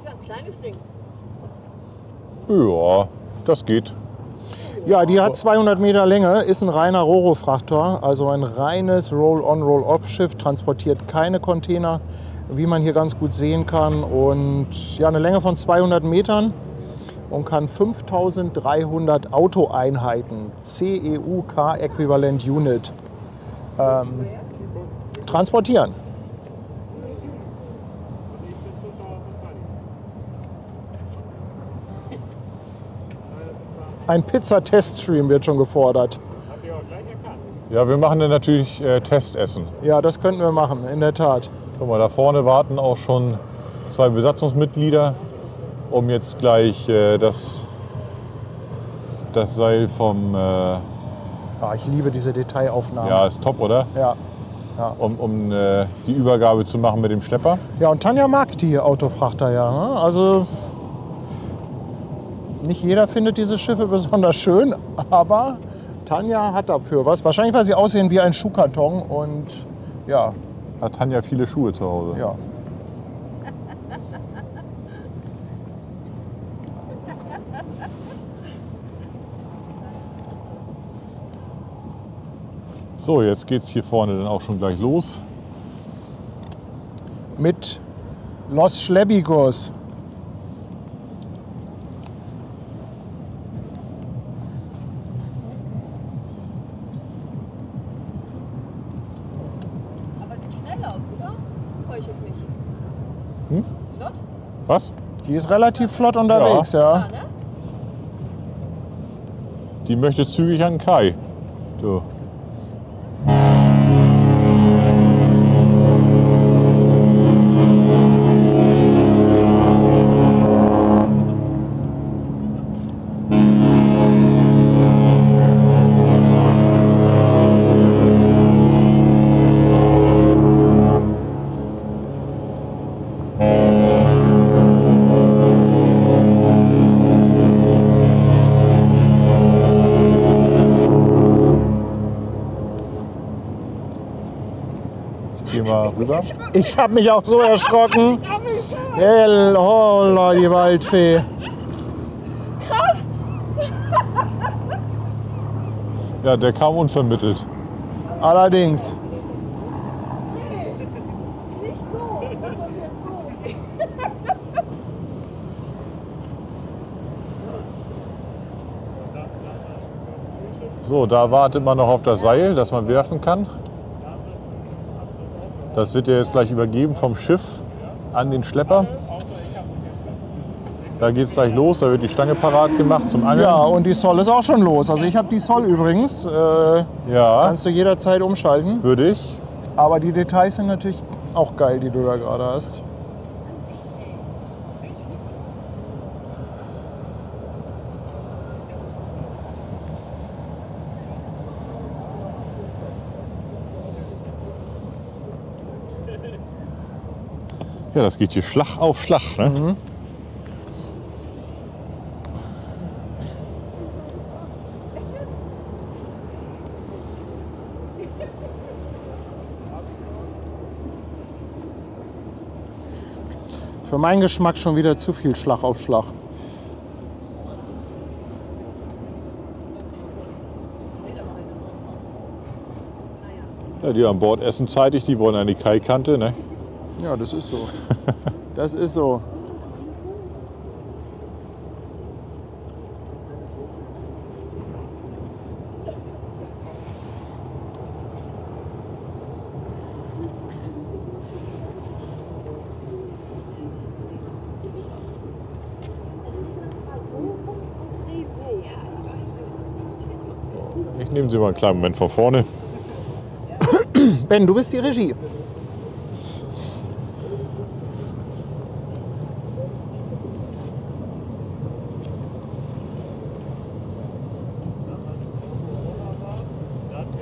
Ja, ein kleines Ding. Ja, das geht. Ja, die hat 200 Meter Länge, ist ein reiner Roro-Frachter, also ein reines Roll-on, Roll-off-Schiff, transportiert keine Container, wie man hier ganz gut sehen kann. Und ja, eine Länge von 200 Metern und kann 5300 Autoeinheiten, CEU, K-Äquivalent Unit, transportieren. Ein Pizza-Teststream wird schon gefordert. Ja, wir machen dann natürlich Testessen. Ja, das könnten wir machen, in der Tat. Guck mal, da vorne warten auch schon 2 Besatzungsmitglieder, um jetzt gleich das Seil vom... Ah, ich liebe diese Detailaufnahmen. ja, ist top, oder? Ja. Um die Übergabe zu machen mit dem Schlepper. Ja, und Tanja mag die Autofrachter ja. Ne? Also nicht jeder findet diese Schiffe besonders schön, aber Tanja hat dafür was. Wahrscheinlich, weil sie aussehen wie ein Schuhkarton und ja, Hat Tanja viele Schuhe zu Hause. ja. So, jetzt geht's hier vorne dann auch schon gleich los. Mit Los Schlebigos. Aber sieht schnell aus, oder? Täusche ich mich? Flott? Was? Die ist relativ flott unterwegs, ja. Ja, ne? Die möchte zügig an den Kai. So. Geh mal rüber. Ich habe mich auch so erschrocken. Hell, holla, die Waldfee. Ja, der kam unvermittelt. Allerdings. Nicht so. Das ist jetzt so. So, da wartet man noch auf das Seil, das man werfen kann. Das wird ja jetzt gleich übergeben vom Schiff an den Schlepper. Da geht es gleich los, da wird die Stange parat gemacht zum Angeln. Ja, und die Sol ist auch schon los. Also ich habe die Sol übrigens. Ja, Kannst du jederzeit umschalten. würde ich. Aber die Details sind natürlich Auch geil, die du da gerade hast. Ja, das geht hier Schlag auf Schlag. Ne? Mhm. Für meinen Geschmack schon wieder zu viel Schlag auf Schlag. Ja, die an Bord essen zeitig, die wollen an die Kaikante. Ne? Ja, das ist so. Das ist so. Ich nehme sie mal einen kleinen Moment von vorne. Ben, du bist die Regie.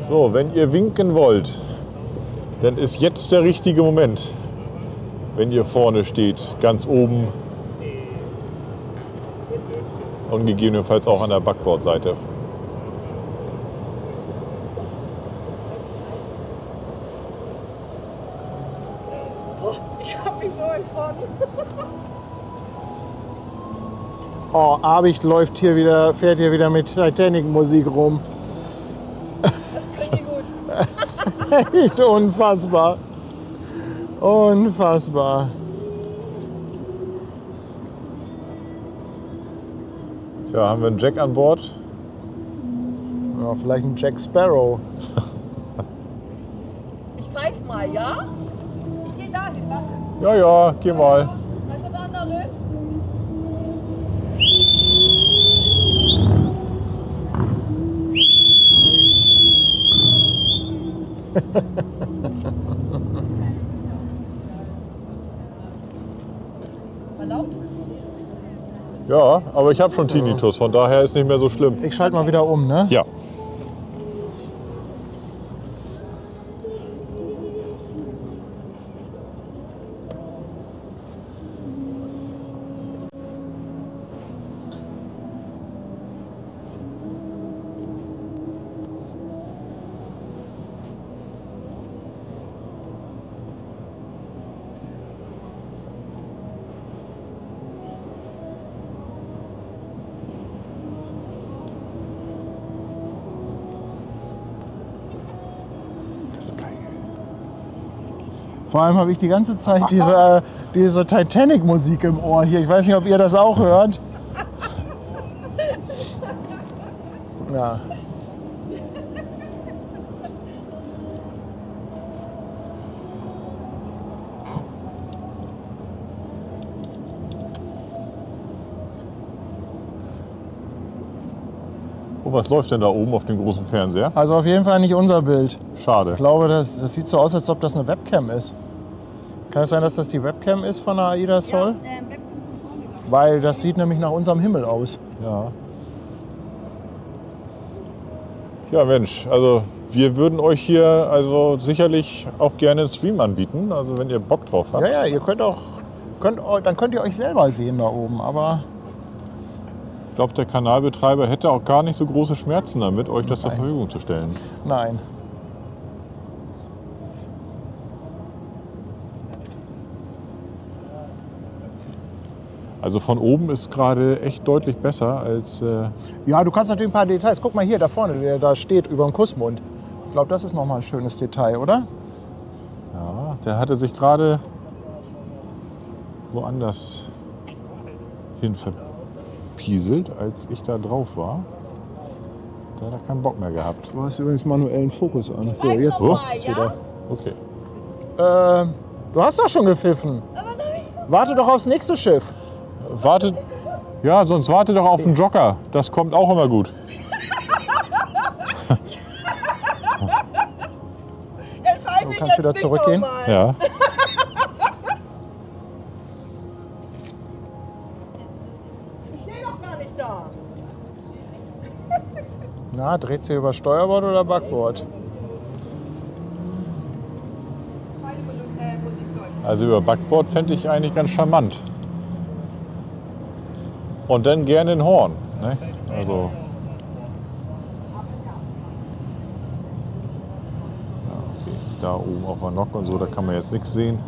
So, wenn ihr winken wollt, dann ist jetzt der richtige Moment. Wenn ihr vorne steht, ganz oben und gegebenenfalls auch an der Backbordseite. Ich hab mich so erschrocken. Oh, Abicht läuft hier wieder, fährt hier wieder mit Titanic-Musik rum. Das klingt gut. Das ist echt unfassbar. Unfassbar. Tja, haben wir einen Jack an Bord? Ja, vielleicht ein Jack Sparrow. Ich pfeif mal, ja? Ich geh dahin, warte. Ja, ja, geh mal. Weißt du, was anderes? Mal laut? Ja, aber ich habe schon Tinnitus, von daher ist nicht mehr so schlimm. Ich schalte mal wieder um, ne? Ja. Das ist geil. Vor allem habe ich die ganze Zeit diese Titanic-Musik im Ohr hier. Ich weiß nicht, ob ihr das auch hört. Ja. Oh, was läuft denn da oben auf dem großen Fernseher? Also auf jeden Fall nicht unser Bild. Schade. Ich glaube, das sieht so aus, als ob das eine Webcam ist. Kann es sein, dass das die Webcam ist von der Aida Sol? Webcam von vorne gegangen. Weil das sieht nämlich nach unserem Himmel aus. Ja. Ja, Mensch, also wir würden euch hier also sicherlich auch gerne einen Stream anbieten, also wenn ihr Bock drauf habt. Ja, ja, ihr dann könnt ihr euch selber sehen da oben, aber Ich glaube, der Kanalbetreiber hätte auch gar nicht so große Schmerzen damit, euch das zur Verfügung zu stellen. nein. Also von oben ist gerade echt deutlich besser als... Ja, du kannst natürlich ein paar Details. Guck mal hier, da vorne, der da steht über dem Kussmund. Ich glaube, das ist nochmal ein schönes Detail, oder? Ja, der hatte sich gerade woanders hin verpieselt, als ich da drauf war. Der hat da keinen Bock mehr gehabt. Du hast übrigens manuellen Fokus an. So, Pfeif jetzt noch passt mal, es ja? wieder. Okay. Du hast doch schon gepfiffen. Aber nein. Warte doch aufs nächste Schiff. Wartet... Ja, sonst warte doch auf den Jogger. Das kommt auch immer gut. Dann pfeife ich kannst jetzt wieder nicht zurückgehen. nochmal. Ja. Na, dreht sie über Steuerbord oder Backbord? Also über Backbord fände ich eigentlich ganz charmant. Und dann gerne ein Horn. Ne? Also. Ja, okay. Da oben auf der Nock und so, da kann man jetzt nichts sehen.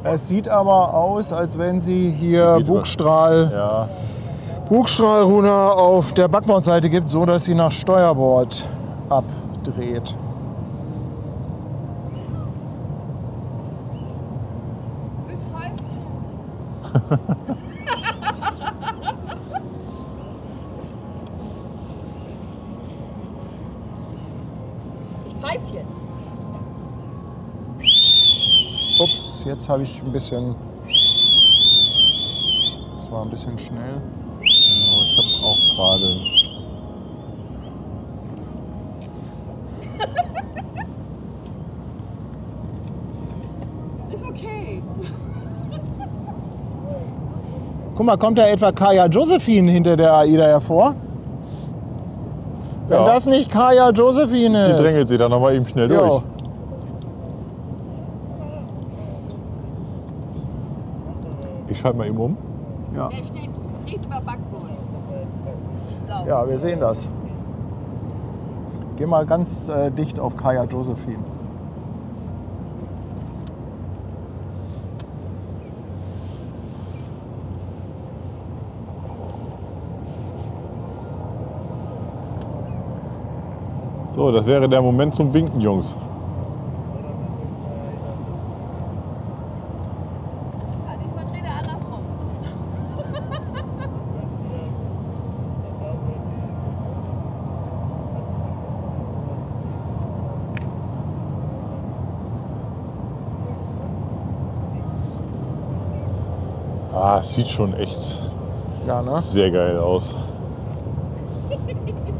Es sieht aber aus, als wenn sie hier Geht über- Bugstrahl, Ja, Bugstrahlruder auf der Backbordseite gibt, so dass sie nach Steuerbord abdreht. Wie pfeifen? Ich pfeife jetzt. Ups, jetzt habe ich ein bisschen. Das war ein bisschen schnell. ich habe auch gerade. Ist okay. Guck mal, kommt da etwa Kaya Josephine hinter der AIDA hervor? Wenn Ja. das nicht Kaya Josephine Die ist. drängelt sie dann nochmal eben schnell Jo. durch. Ich schalte mal eben um. Ja. Der steht, dreht über Backbord. Blau. Ja, wir sehen das. Geh mal ganz dicht auf Kaya Josephine. So, das wäre der Moment zum Winken, Jungs. Ja, diesmal dreht er andersrum. Ah, es sieht schon echt Ja, ne? sehr geil aus.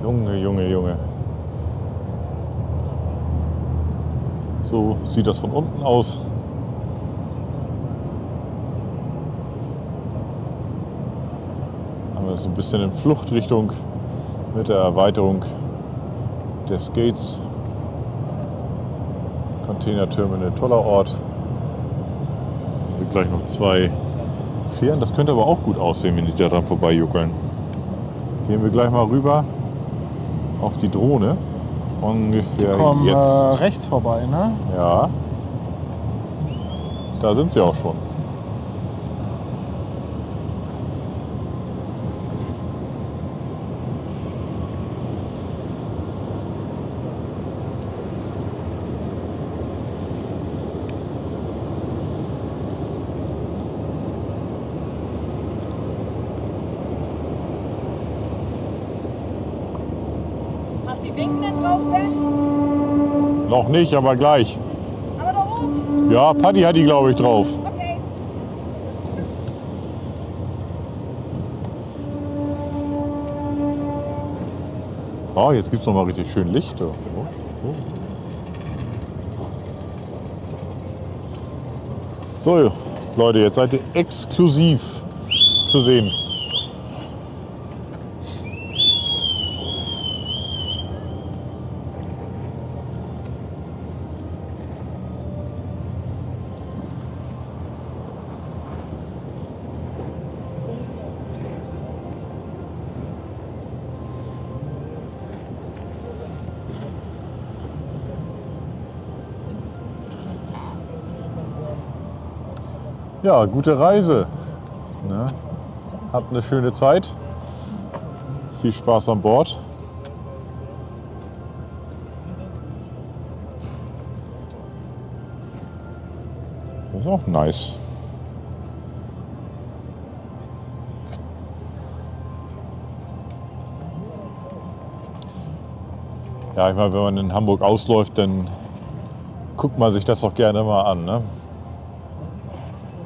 Junge, Junge, Junge. So sieht das von unten aus. Haben wir so ein bisschen in Fluchtrichtung mit der Erweiterung des Gates. Containerterminal, toller Ort. Haben wir gleich noch 2 Fähren. Das könnte aber auch gut aussehen, wenn die da dran vorbeijuckeln. Gehen wir gleich mal rüber auf die Drohne. Ungefähr Kommen jetzt. rechts vorbei, ne? Ja. Da sind sie auch schon. Hast du die Winken denn drauf, Ben? Noch nicht, aber gleich. Aber da oben. Ja, Paddy hat die, glaube ich, drauf. Okay. Oh, jetzt gibt es noch mal richtig schön Licht. So. So, Leute, jetzt seid ihr exklusiv zu sehen. Ja, gute Reise. Ne? Habt eine schöne Zeit. Viel Spaß an Bord. Das ist auch nice. Ja, ich meine, wenn man in Hamburg ausläuft, dann guckt man sich das doch gerne mal an. Ne?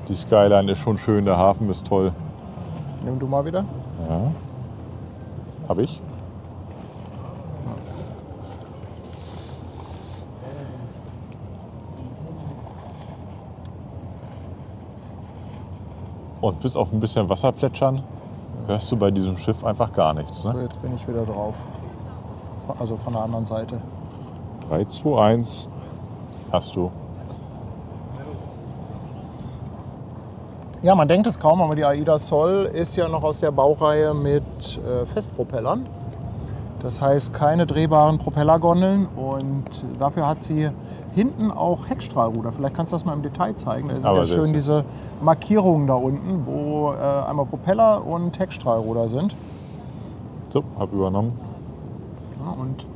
Die Skyline ist schon schön, der Hafen ist toll. Nimm du mal wieder. Ja. Hab ich. Und bis auf ein bisschen Wasser plätschern hörst du bei diesem Schiff einfach gar nichts. So, Ne? jetzt bin ich wieder drauf. Also von der anderen Seite. 3, 2, 1 hast du. Ja, man denkt es kaum, aber die AIDA Sol ist ja noch aus der Baureihe mit Festpropellern. Das heißt, keine drehbaren Propellergondeln und dafür hat sie hinten auch Heckstrahlruder. Vielleicht kannst du das mal im Detail zeigen. Da sind Aber ja schön selbst- diese Markierungen da unten, wo einmal Propeller und Heckstrahlruder sind. So, hab übernommen. Ja, und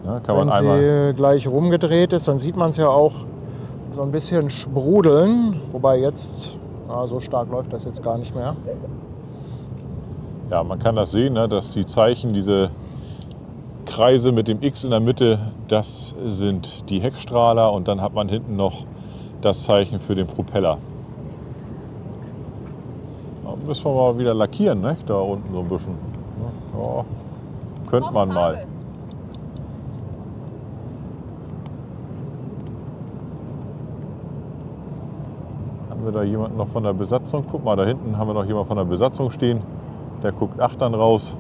Ja, kann wenn man einmal. sie gleich rumgedreht ist, dann sieht man es ja auch so ein bisschen sprudeln. Wobei jetzt, so stark läuft das jetzt gar nicht mehr. Ja, man kann das sehen, ne, dass die Zeichen, diese Kreise mit dem X in der Mitte, das sind die Heckstrahler und dann hat man hinten noch das Zeichen für den Propeller. Da müssen wir mal wieder lackieren, ne? Da unten so ein bisschen. Ja, könnte man mal. Farbe. Haben wir da jemanden noch von der Besatzung? Guck mal, da hinten haben wir noch jemanden von der Besatzung stehen. Der guckt Achtern raus.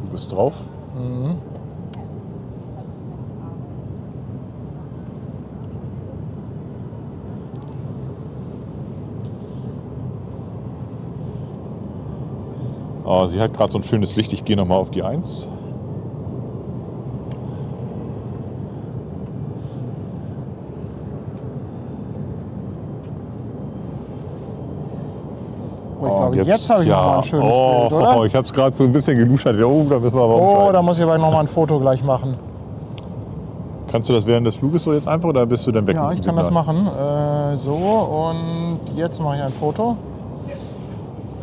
Du bist drauf. Mhm. Oh, sie hat gerade so ein schönes Licht. Ich gehe noch mal auf die 1. Oh, ich glaube, jetzt habe ich noch mal ein schönes Bild, oder? Ich habe es gerade so ein bisschen geluschert. Da müssen wir aber Oh, umschalten. da muss ich aber noch mal ein Foto gleich machen. Kannst du das während des Fluges so jetzt einfach oder bist du dann weg? Ja, mit ich dem kann das Signal? machen. So, und jetzt mache ich ein Foto.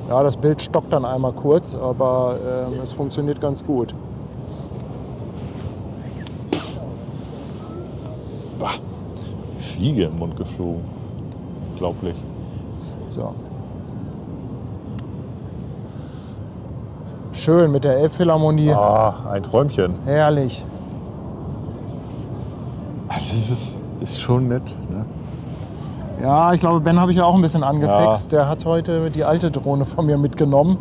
Ja, das Bild stockt dann einmal kurz, aber es funktioniert ganz gut. Bah, Fliege im Mund geflogen. Unglaublich. So. Schön mit der Elbphilharmonie. Ach, ein Träumchen. Herrlich. Das ist schon nett. Ne? Ja, ich glaube, Ben habe ich ja auch ein bisschen angefixt. Der hat heute die alte Drohne von mir mitgenommen.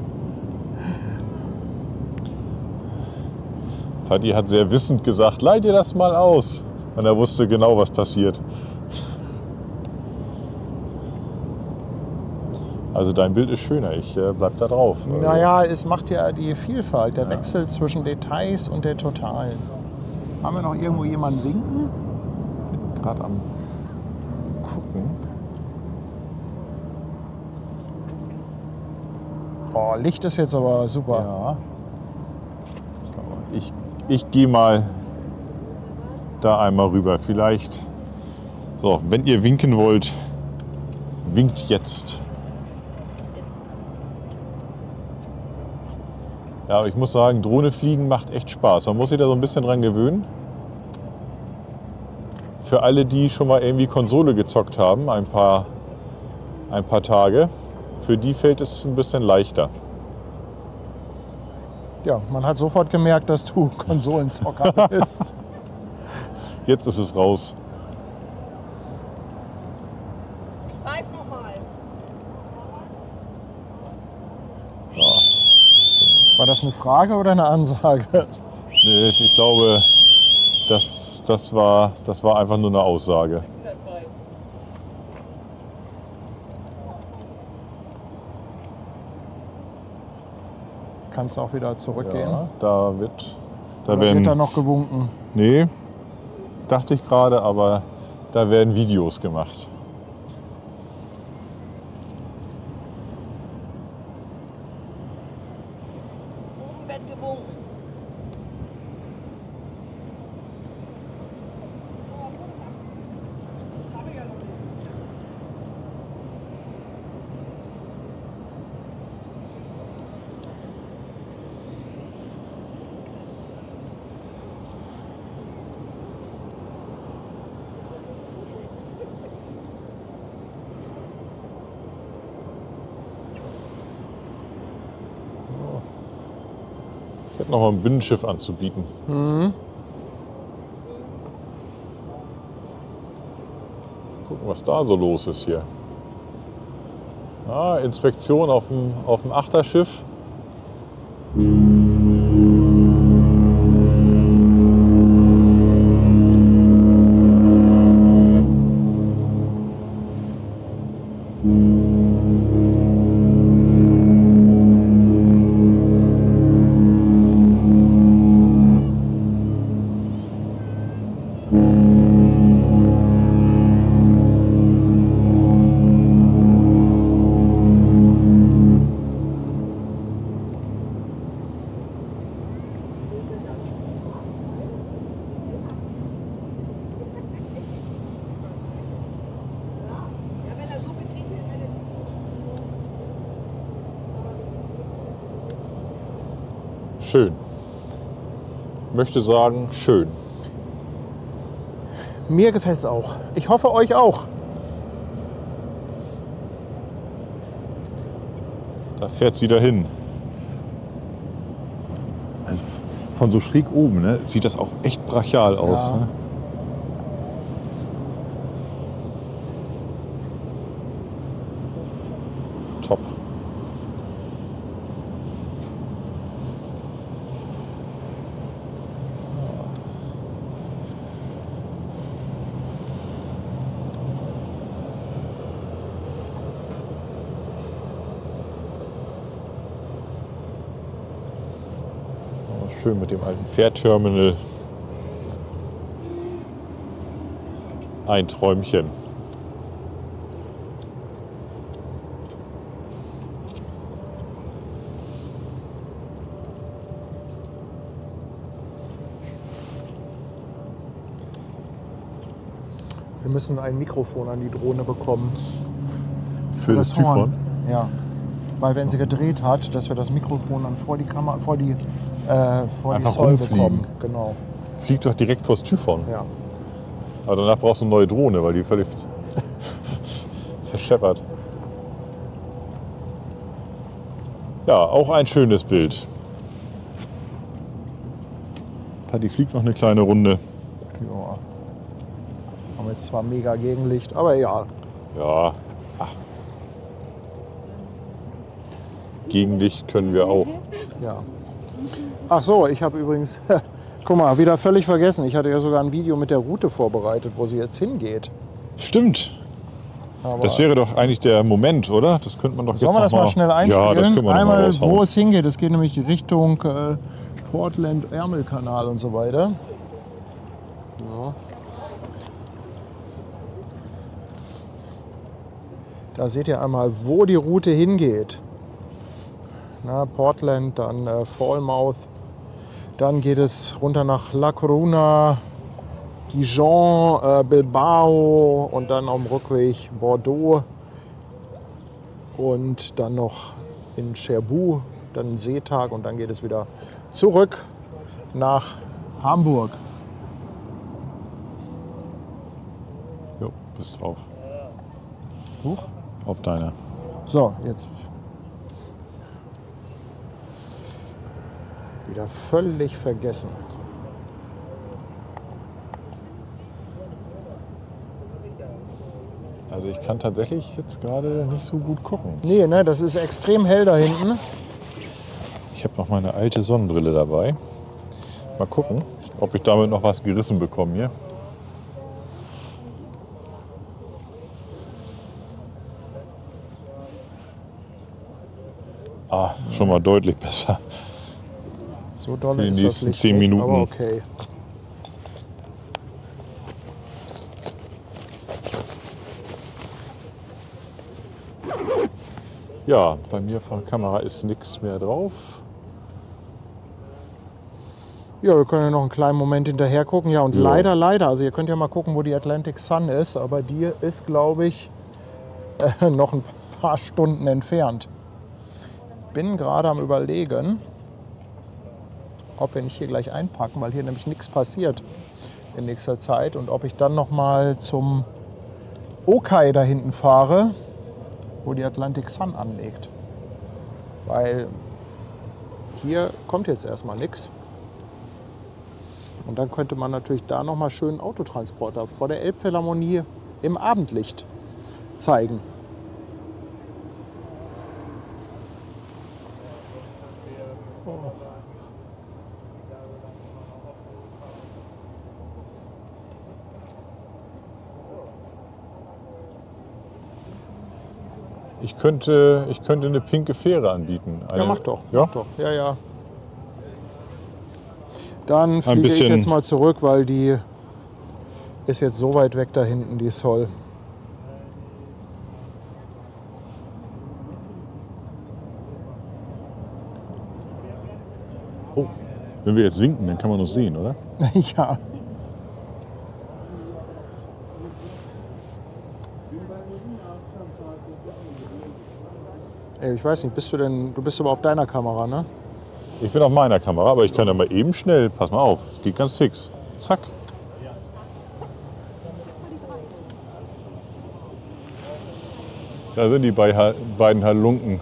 Vati hat sehr wissend gesagt, leih dir das mal aus. Und er wusste genau, was passiert. Also dein Bild ist schöner, ich bleib da drauf. Naja, es macht ja die Vielfalt, der Wechsel zwischen Details und der Totalen. Haben wir noch irgendwo jemanden winken? Gerade am gucken. Oh, Licht ist jetzt aber super. Ja. Ich gehe mal da einmal rüber. Vielleicht. So, wenn ihr winken wollt, winkt jetzt. Ja, aber ich muss sagen, Drohne fliegen macht echt Spaß. Man muss sich da so ein bisschen dran gewöhnen. Für alle, die schon mal irgendwie Konsole gezockt haben, ein paar Tage, für die fällt es ein bisschen leichter. Ja, man hat sofort gemerkt, dass du Konsolenzocker bist. Jetzt ist es raus. Ich pfeife nochmal. War das eine Frage oder eine Ansage? Nee, ich glaube, das war einfach nur eine Aussage. Das war Kannst auch wieder zurückgehen. Ja, da wird Oder wird da noch gewunken? nee, dachte ich gerade, aber da werden Videos gemacht. oben wird gewunken. hätte noch mal ein Binnenschiff anzubieten. Gucken, was da so los ist hier. Ah, Inspektion auf dem Achterschiff. Ja, wenn er so gedreht wird, Schön. Möchte sagen, schön. Mir gefällt es auch. Ich hoffe, euch auch. Da fährt sie dahin. Also von so schräg oben, ne, sieht das auch echt brachial aus. Ja. Ne? Top. Oh, schön mit dem alten Fährterminal. Ein Träumchen. Wir müssen ein Mikrofon an die Drohne bekommen. Für das Horn. Typhon. Ja. Weil wenn sie gedreht hat, dass wir das Mikrofon dann vor die Kamera, vor die Einfach Soll rumfliegen. bekommen. Genau. Fliegt doch direkt vors Typhon. Ja. Aber danach brauchst du eine neue Drohne, weil die völlig verscheppert. Ja, auch ein schönes Bild. Die fliegt noch eine kleine Runde. Ja. Haben jetzt zwar mega Gegenlicht, aber egal. Ja. Ach. Gegenlicht können wir auch. Ja. Ach so, ich habe übrigens, guck mal, wieder völlig vergessen. Ich hatte ja sogar ein Video mit der Route vorbereitet, wo sie jetzt hingeht. Stimmt. Aber Das wäre doch eigentlich der Moment, oder? Das könnte man doch sollen jetzt wir das noch mal schnell einspielen? Ja, das können wir noch mal Einmal, raushauen. wo es hingeht. Es geht nämlich Richtung Portland-Ärmelkanal und so weiter. Ja. Da seht ihr einmal, wo die Route hingeht. Na, Portland, dann Falmouth, dann geht es runter nach La Coruna, Dijon, Bilbao und dann am Rückweg Bordeaux und dann noch in Cherbourg, dann ein Seetag und dann geht es wieder zurück nach Hamburg. Jo, bist drauf. Huch. Auf deiner. So, jetzt wieder völlig vergessen. Also ich kann tatsächlich jetzt gerade nicht so gut gucken. Nee, ne, das ist extrem hell da hinten. Ich habe noch meine alte Sonnenbrille dabei. Mal gucken, ob ich damit noch was gerissen bekomme hier. Ah, schon mal deutlich besser. So doll Für die ist das nächsten Licht 10 nicht, Minuten. aber okay. Ja, bei mir von der Kamera ist nichts mehr drauf. Ja, wir können ja noch einen kleinen Moment hinterher gucken. Ja, und Ja. leider, also ihr könnt ja mal gucken, wo die Atlantic Sun ist, aber die ist, glaube ich, noch ein paar Stunden entfernt. Bin gerade am Überlegen, ob wir nicht hier gleich einpacken, weil hier nämlich nichts passiert in nächster Zeit und ob ich dann noch mal zum Okai da hinten fahre, wo die Atlantic Sun anlegt. Weil Hier kommt jetzt erstmal nichts. Und dann könnte man natürlich da noch mal schön Autotransporter vor der Elbphilharmonie im Abendlicht zeigen. Ich könnte eine pinke Fähre anbieten. Ja, mach doch. Ja? Mach doch. Ja, ja. Dann fliege ich bisschen- jetzt mal zurück, weil die ist jetzt so weit weg da hinten, die Sol. Oh, wenn wir jetzt winken, dann kann man uns sehen, oder? Ja. Ey, ich weiß nicht, du bist aber auf deiner Kamera, ne? Ich bin auf meiner Kamera, aber ich kann ja mal eben schnell, pass mal auf, es geht ganz fix. Zack. Da sind die beiden Halunken.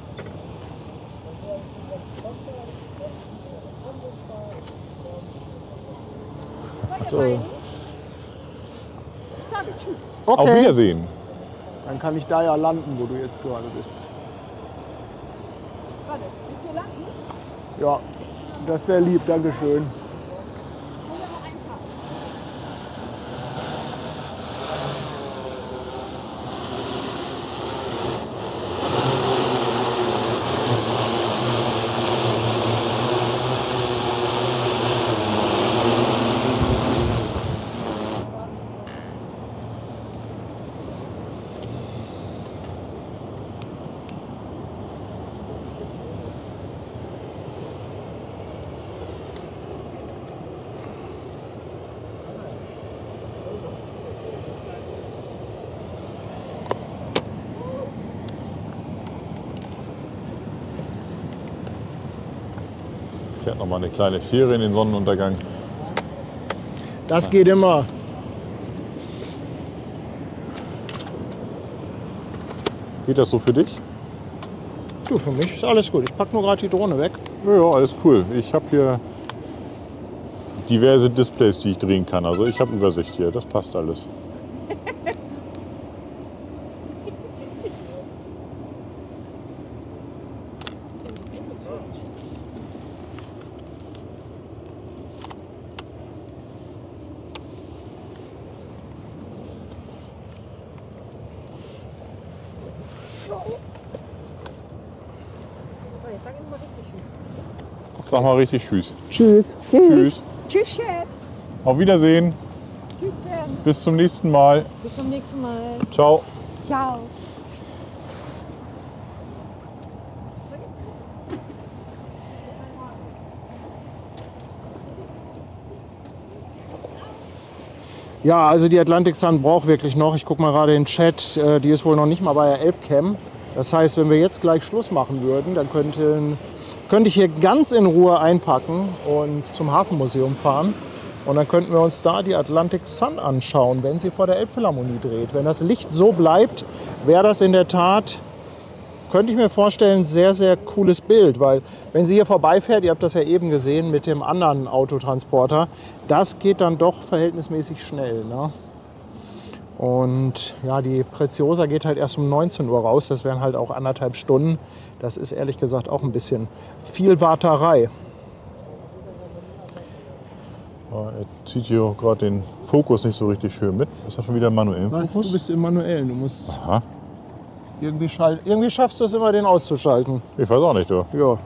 So. Auf Okay, Wiedersehen. dann kann ich da ja landen, wo du jetzt gerade bist. Warte, willst du landen? Ja, das wäre lieb, Dankeschön. Fährt noch mal eine kleine Fähre in den Sonnenuntergang. Das geht immer. Geht das so für dich? Du, für mich ist alles gut. Ich packe nur gerade die Drohne weg. Ja, alles cool. Ich habe hier diverse Displays, die ich drehen kann. Also ich habe Übersicht hier. Das passt alles. Sag mal richtig Tschüss. Tschüss. Tschüss. Tschüss, Chef. Auf Wiedersehen. Tschüss, Ben. Bis zum nächsten Mal. Bis zum nächsten Mal. Ciao. Ciao. Ja, also die Atlantic Sun braucht wirklich noch. Ich gucke mal gerade in den Chat. Die ist wohl noch nicht mal bei der Elbcam. Das heißt, wenn wir jetzt gleich Schluss machen würden, dann könnte ich hier ganz in Ruhe einpacken und zum Hafenmuseum fahren. Und dann könnten wir uns da die Atlantic Sun anschauen, wenn sie vor der Elbphilharmonie dreht. Wenn das Licht so bleibt, wäre das in der Tat, könnte ich mir vorstellen, ein sehr, sehr cooles Bild. Weil wenn sie hier vorbeifährt, ihr habt das ja eben gesehen mit dem anderen Autotransporter, das geht dann doch verhältnismäßig schnell, ne? Und ja, die Preziosa geht halt erst um 19 Uhr raus. Das wären halt auch 1,5 Stunden. Das ist ehrlich gesagt auch ein bisschen viel Warterei. Er zieht hier gerade den Fokus nicht so richtig schön mit. Ist das schon wieder manuell? Was? Du bist im Manuellen. Du musst Aha. irgendwie schaffst du es immer, den auszuschalten. Ich weiß auch nicht, du. Ja.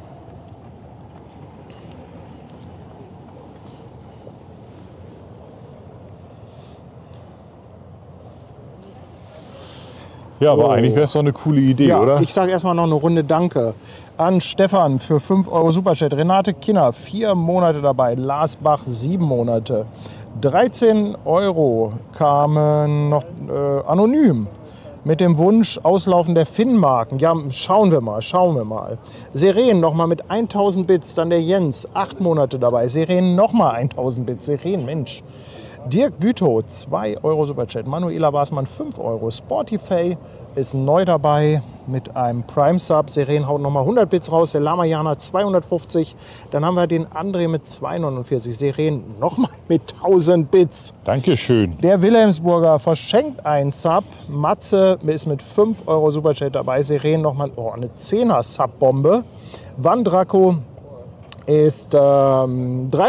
Ja, aber So. eigentlich wäre es doch eine coole Idee, Ja, oder? ich sage erstmal noch eine Runde Danke an Stefan für 5 Euro Superchat, Renate Kinner 4 Monate dabei, Lars Bach 7 Monate, 13 Euro kamen noch anonym mit dem Wunsch Auslaufen der Finnmarken. Ja, schauen wir mal. Seren nochmal mit 1000 Bits, dann der Jens 8 Monate dabei, Seren nochmal 1000 Bits, Seren, Mensch. Dirk Bütow, 2 Euro Superchat. Manuela Basmann, 5 Euro. Sportify ist neu dabei mit einem Prime-Sub. Seren haut nochmal 100 Bits raus. Der Lamayana 250. Dann haben wir den André mit 2,49. Seren nochmal mit 1000 Bits. Dankeschön. Der Wilhelmsburger verschenkt einen Sub. Matze ist mit 5 Euro Superchat dabei. Seren nochmal eine 10er-Sub-Bombe. Wandrako ist 3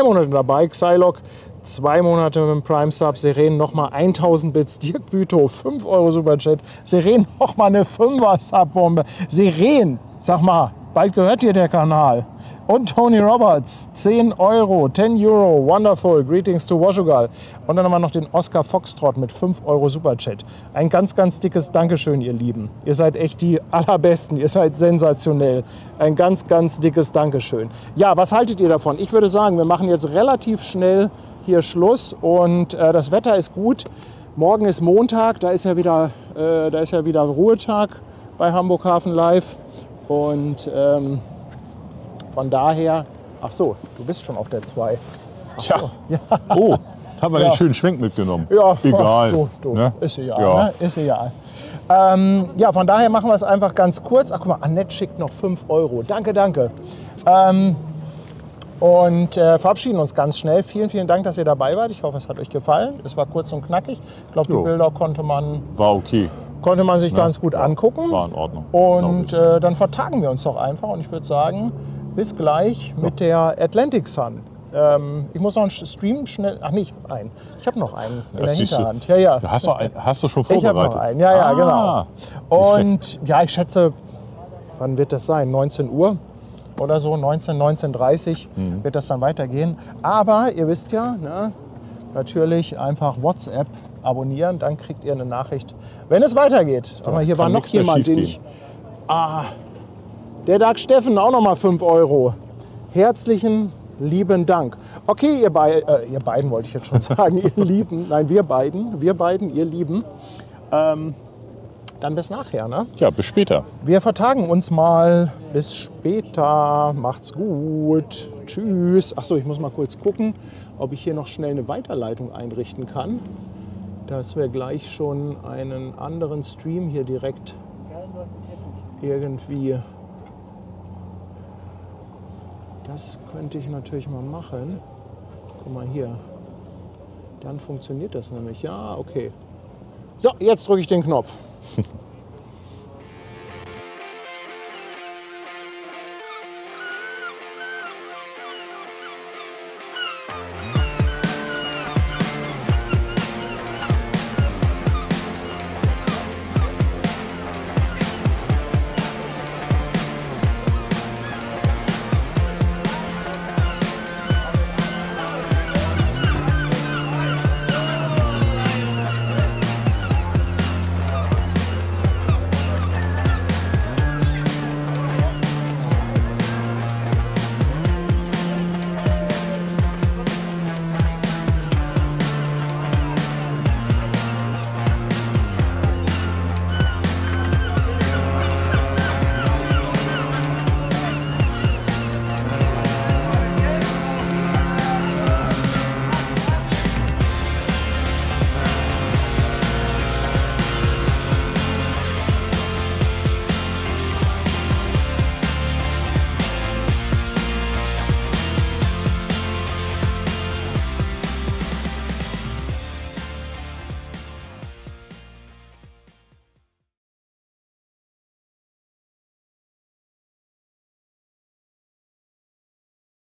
Monate dabei. Xylok 2 Monate mit dem Prime Sub. Seren nochmal 1000 Bits. Dirk Bütow 5 Euro Superchat. Seren nochmal eine 5er Sub-Bombe. Seren, sag mal, bald gehört dir der Kanal. Und Tony Roberts, 10 Euro, 10 Euro, wonderful, greetings to Portugal. Und dann haben wir noch den Oscar Foxtrot mit 5 Euro Superchat. Ein ganz, ganz dickes Dankeschön, ihr Lieben. Ihr seid echt die Allerbesten, ihr seid sensationell. Ein ganz, ganz dickes Dankeschön. Ja, was haltet ihr davon? Ich würde sagen, wir machen jetzt relativ schnell hier Schluss und das Wetter ist gut. Morgen ist Montag, da ist ja wieder Ruhetag bei Hamburg Hafen Live. Und von daher, ach so, du bist schon auf der 2. Tja. Oh, haben wir einen schönen Schwenk mitgenommen. Ja, egal. Ne? Ist egal. Ja. Ne? Ist egal. Ja, von daher machen wir es einfach ganz kurz. Ach guck mal, Annette schickt noch 5 Euro. Danke, danke. Und verabschieden uns ganz schnell. Vielen, vielen Dank, dass ihr dabei wart. Ich hoffe, es hat euch gefallen. Es war kurz und knackig. Ich glaube, die Bilder konnte man sich ganz gut angucken. War in Ordnung. Und dann vertagen wir uns doch einfach. Und ich würde sagen, bis gleich mit der Atlantic Sun. Ich muss noch einen Stream schnell. Ach nicht, einen. Ich habe noch einen in der Hinterhand. Ja, ja. Hast du schon vorbereitet? Ich habe noch einen. Ja, ja, genau. Und ja, ich schätze, wann wird das sein? 19 Uhr oder so, 19:30 wird das dann weitergehen. Aber ihr wisst ja, ne, natürlich einfach WhatsApp abonnieren, dann kriegt ihr eine Nachricht, wenn es weitergeht. Aber hier war noch jemand, den ich. Der Dag Steffen, auch nochmal 5 Euro. Herzlichen lieben Dank. Okay, ihr beiden wollte ich jetzt schon sagen, ihr Lieben. Nein, wir beiden, ihr Lieben. Dann bis nachher, ne? Ja, bis später. Wir vertagen uns mal. Bis später. Macht's gut. Tschüss. Achso, ich muss mal kurz gucken, ob ich hier noch schnell eine Weiterleitung einrichten kann, dass wir gleich schon einen anderen Stream hier direkt irgendwie... Das könnte ich natürlich mal machen. Guck mal hier. Dann funktioniert das nämlich. Ja, okay. So, jetzt drücke ich den Knopf.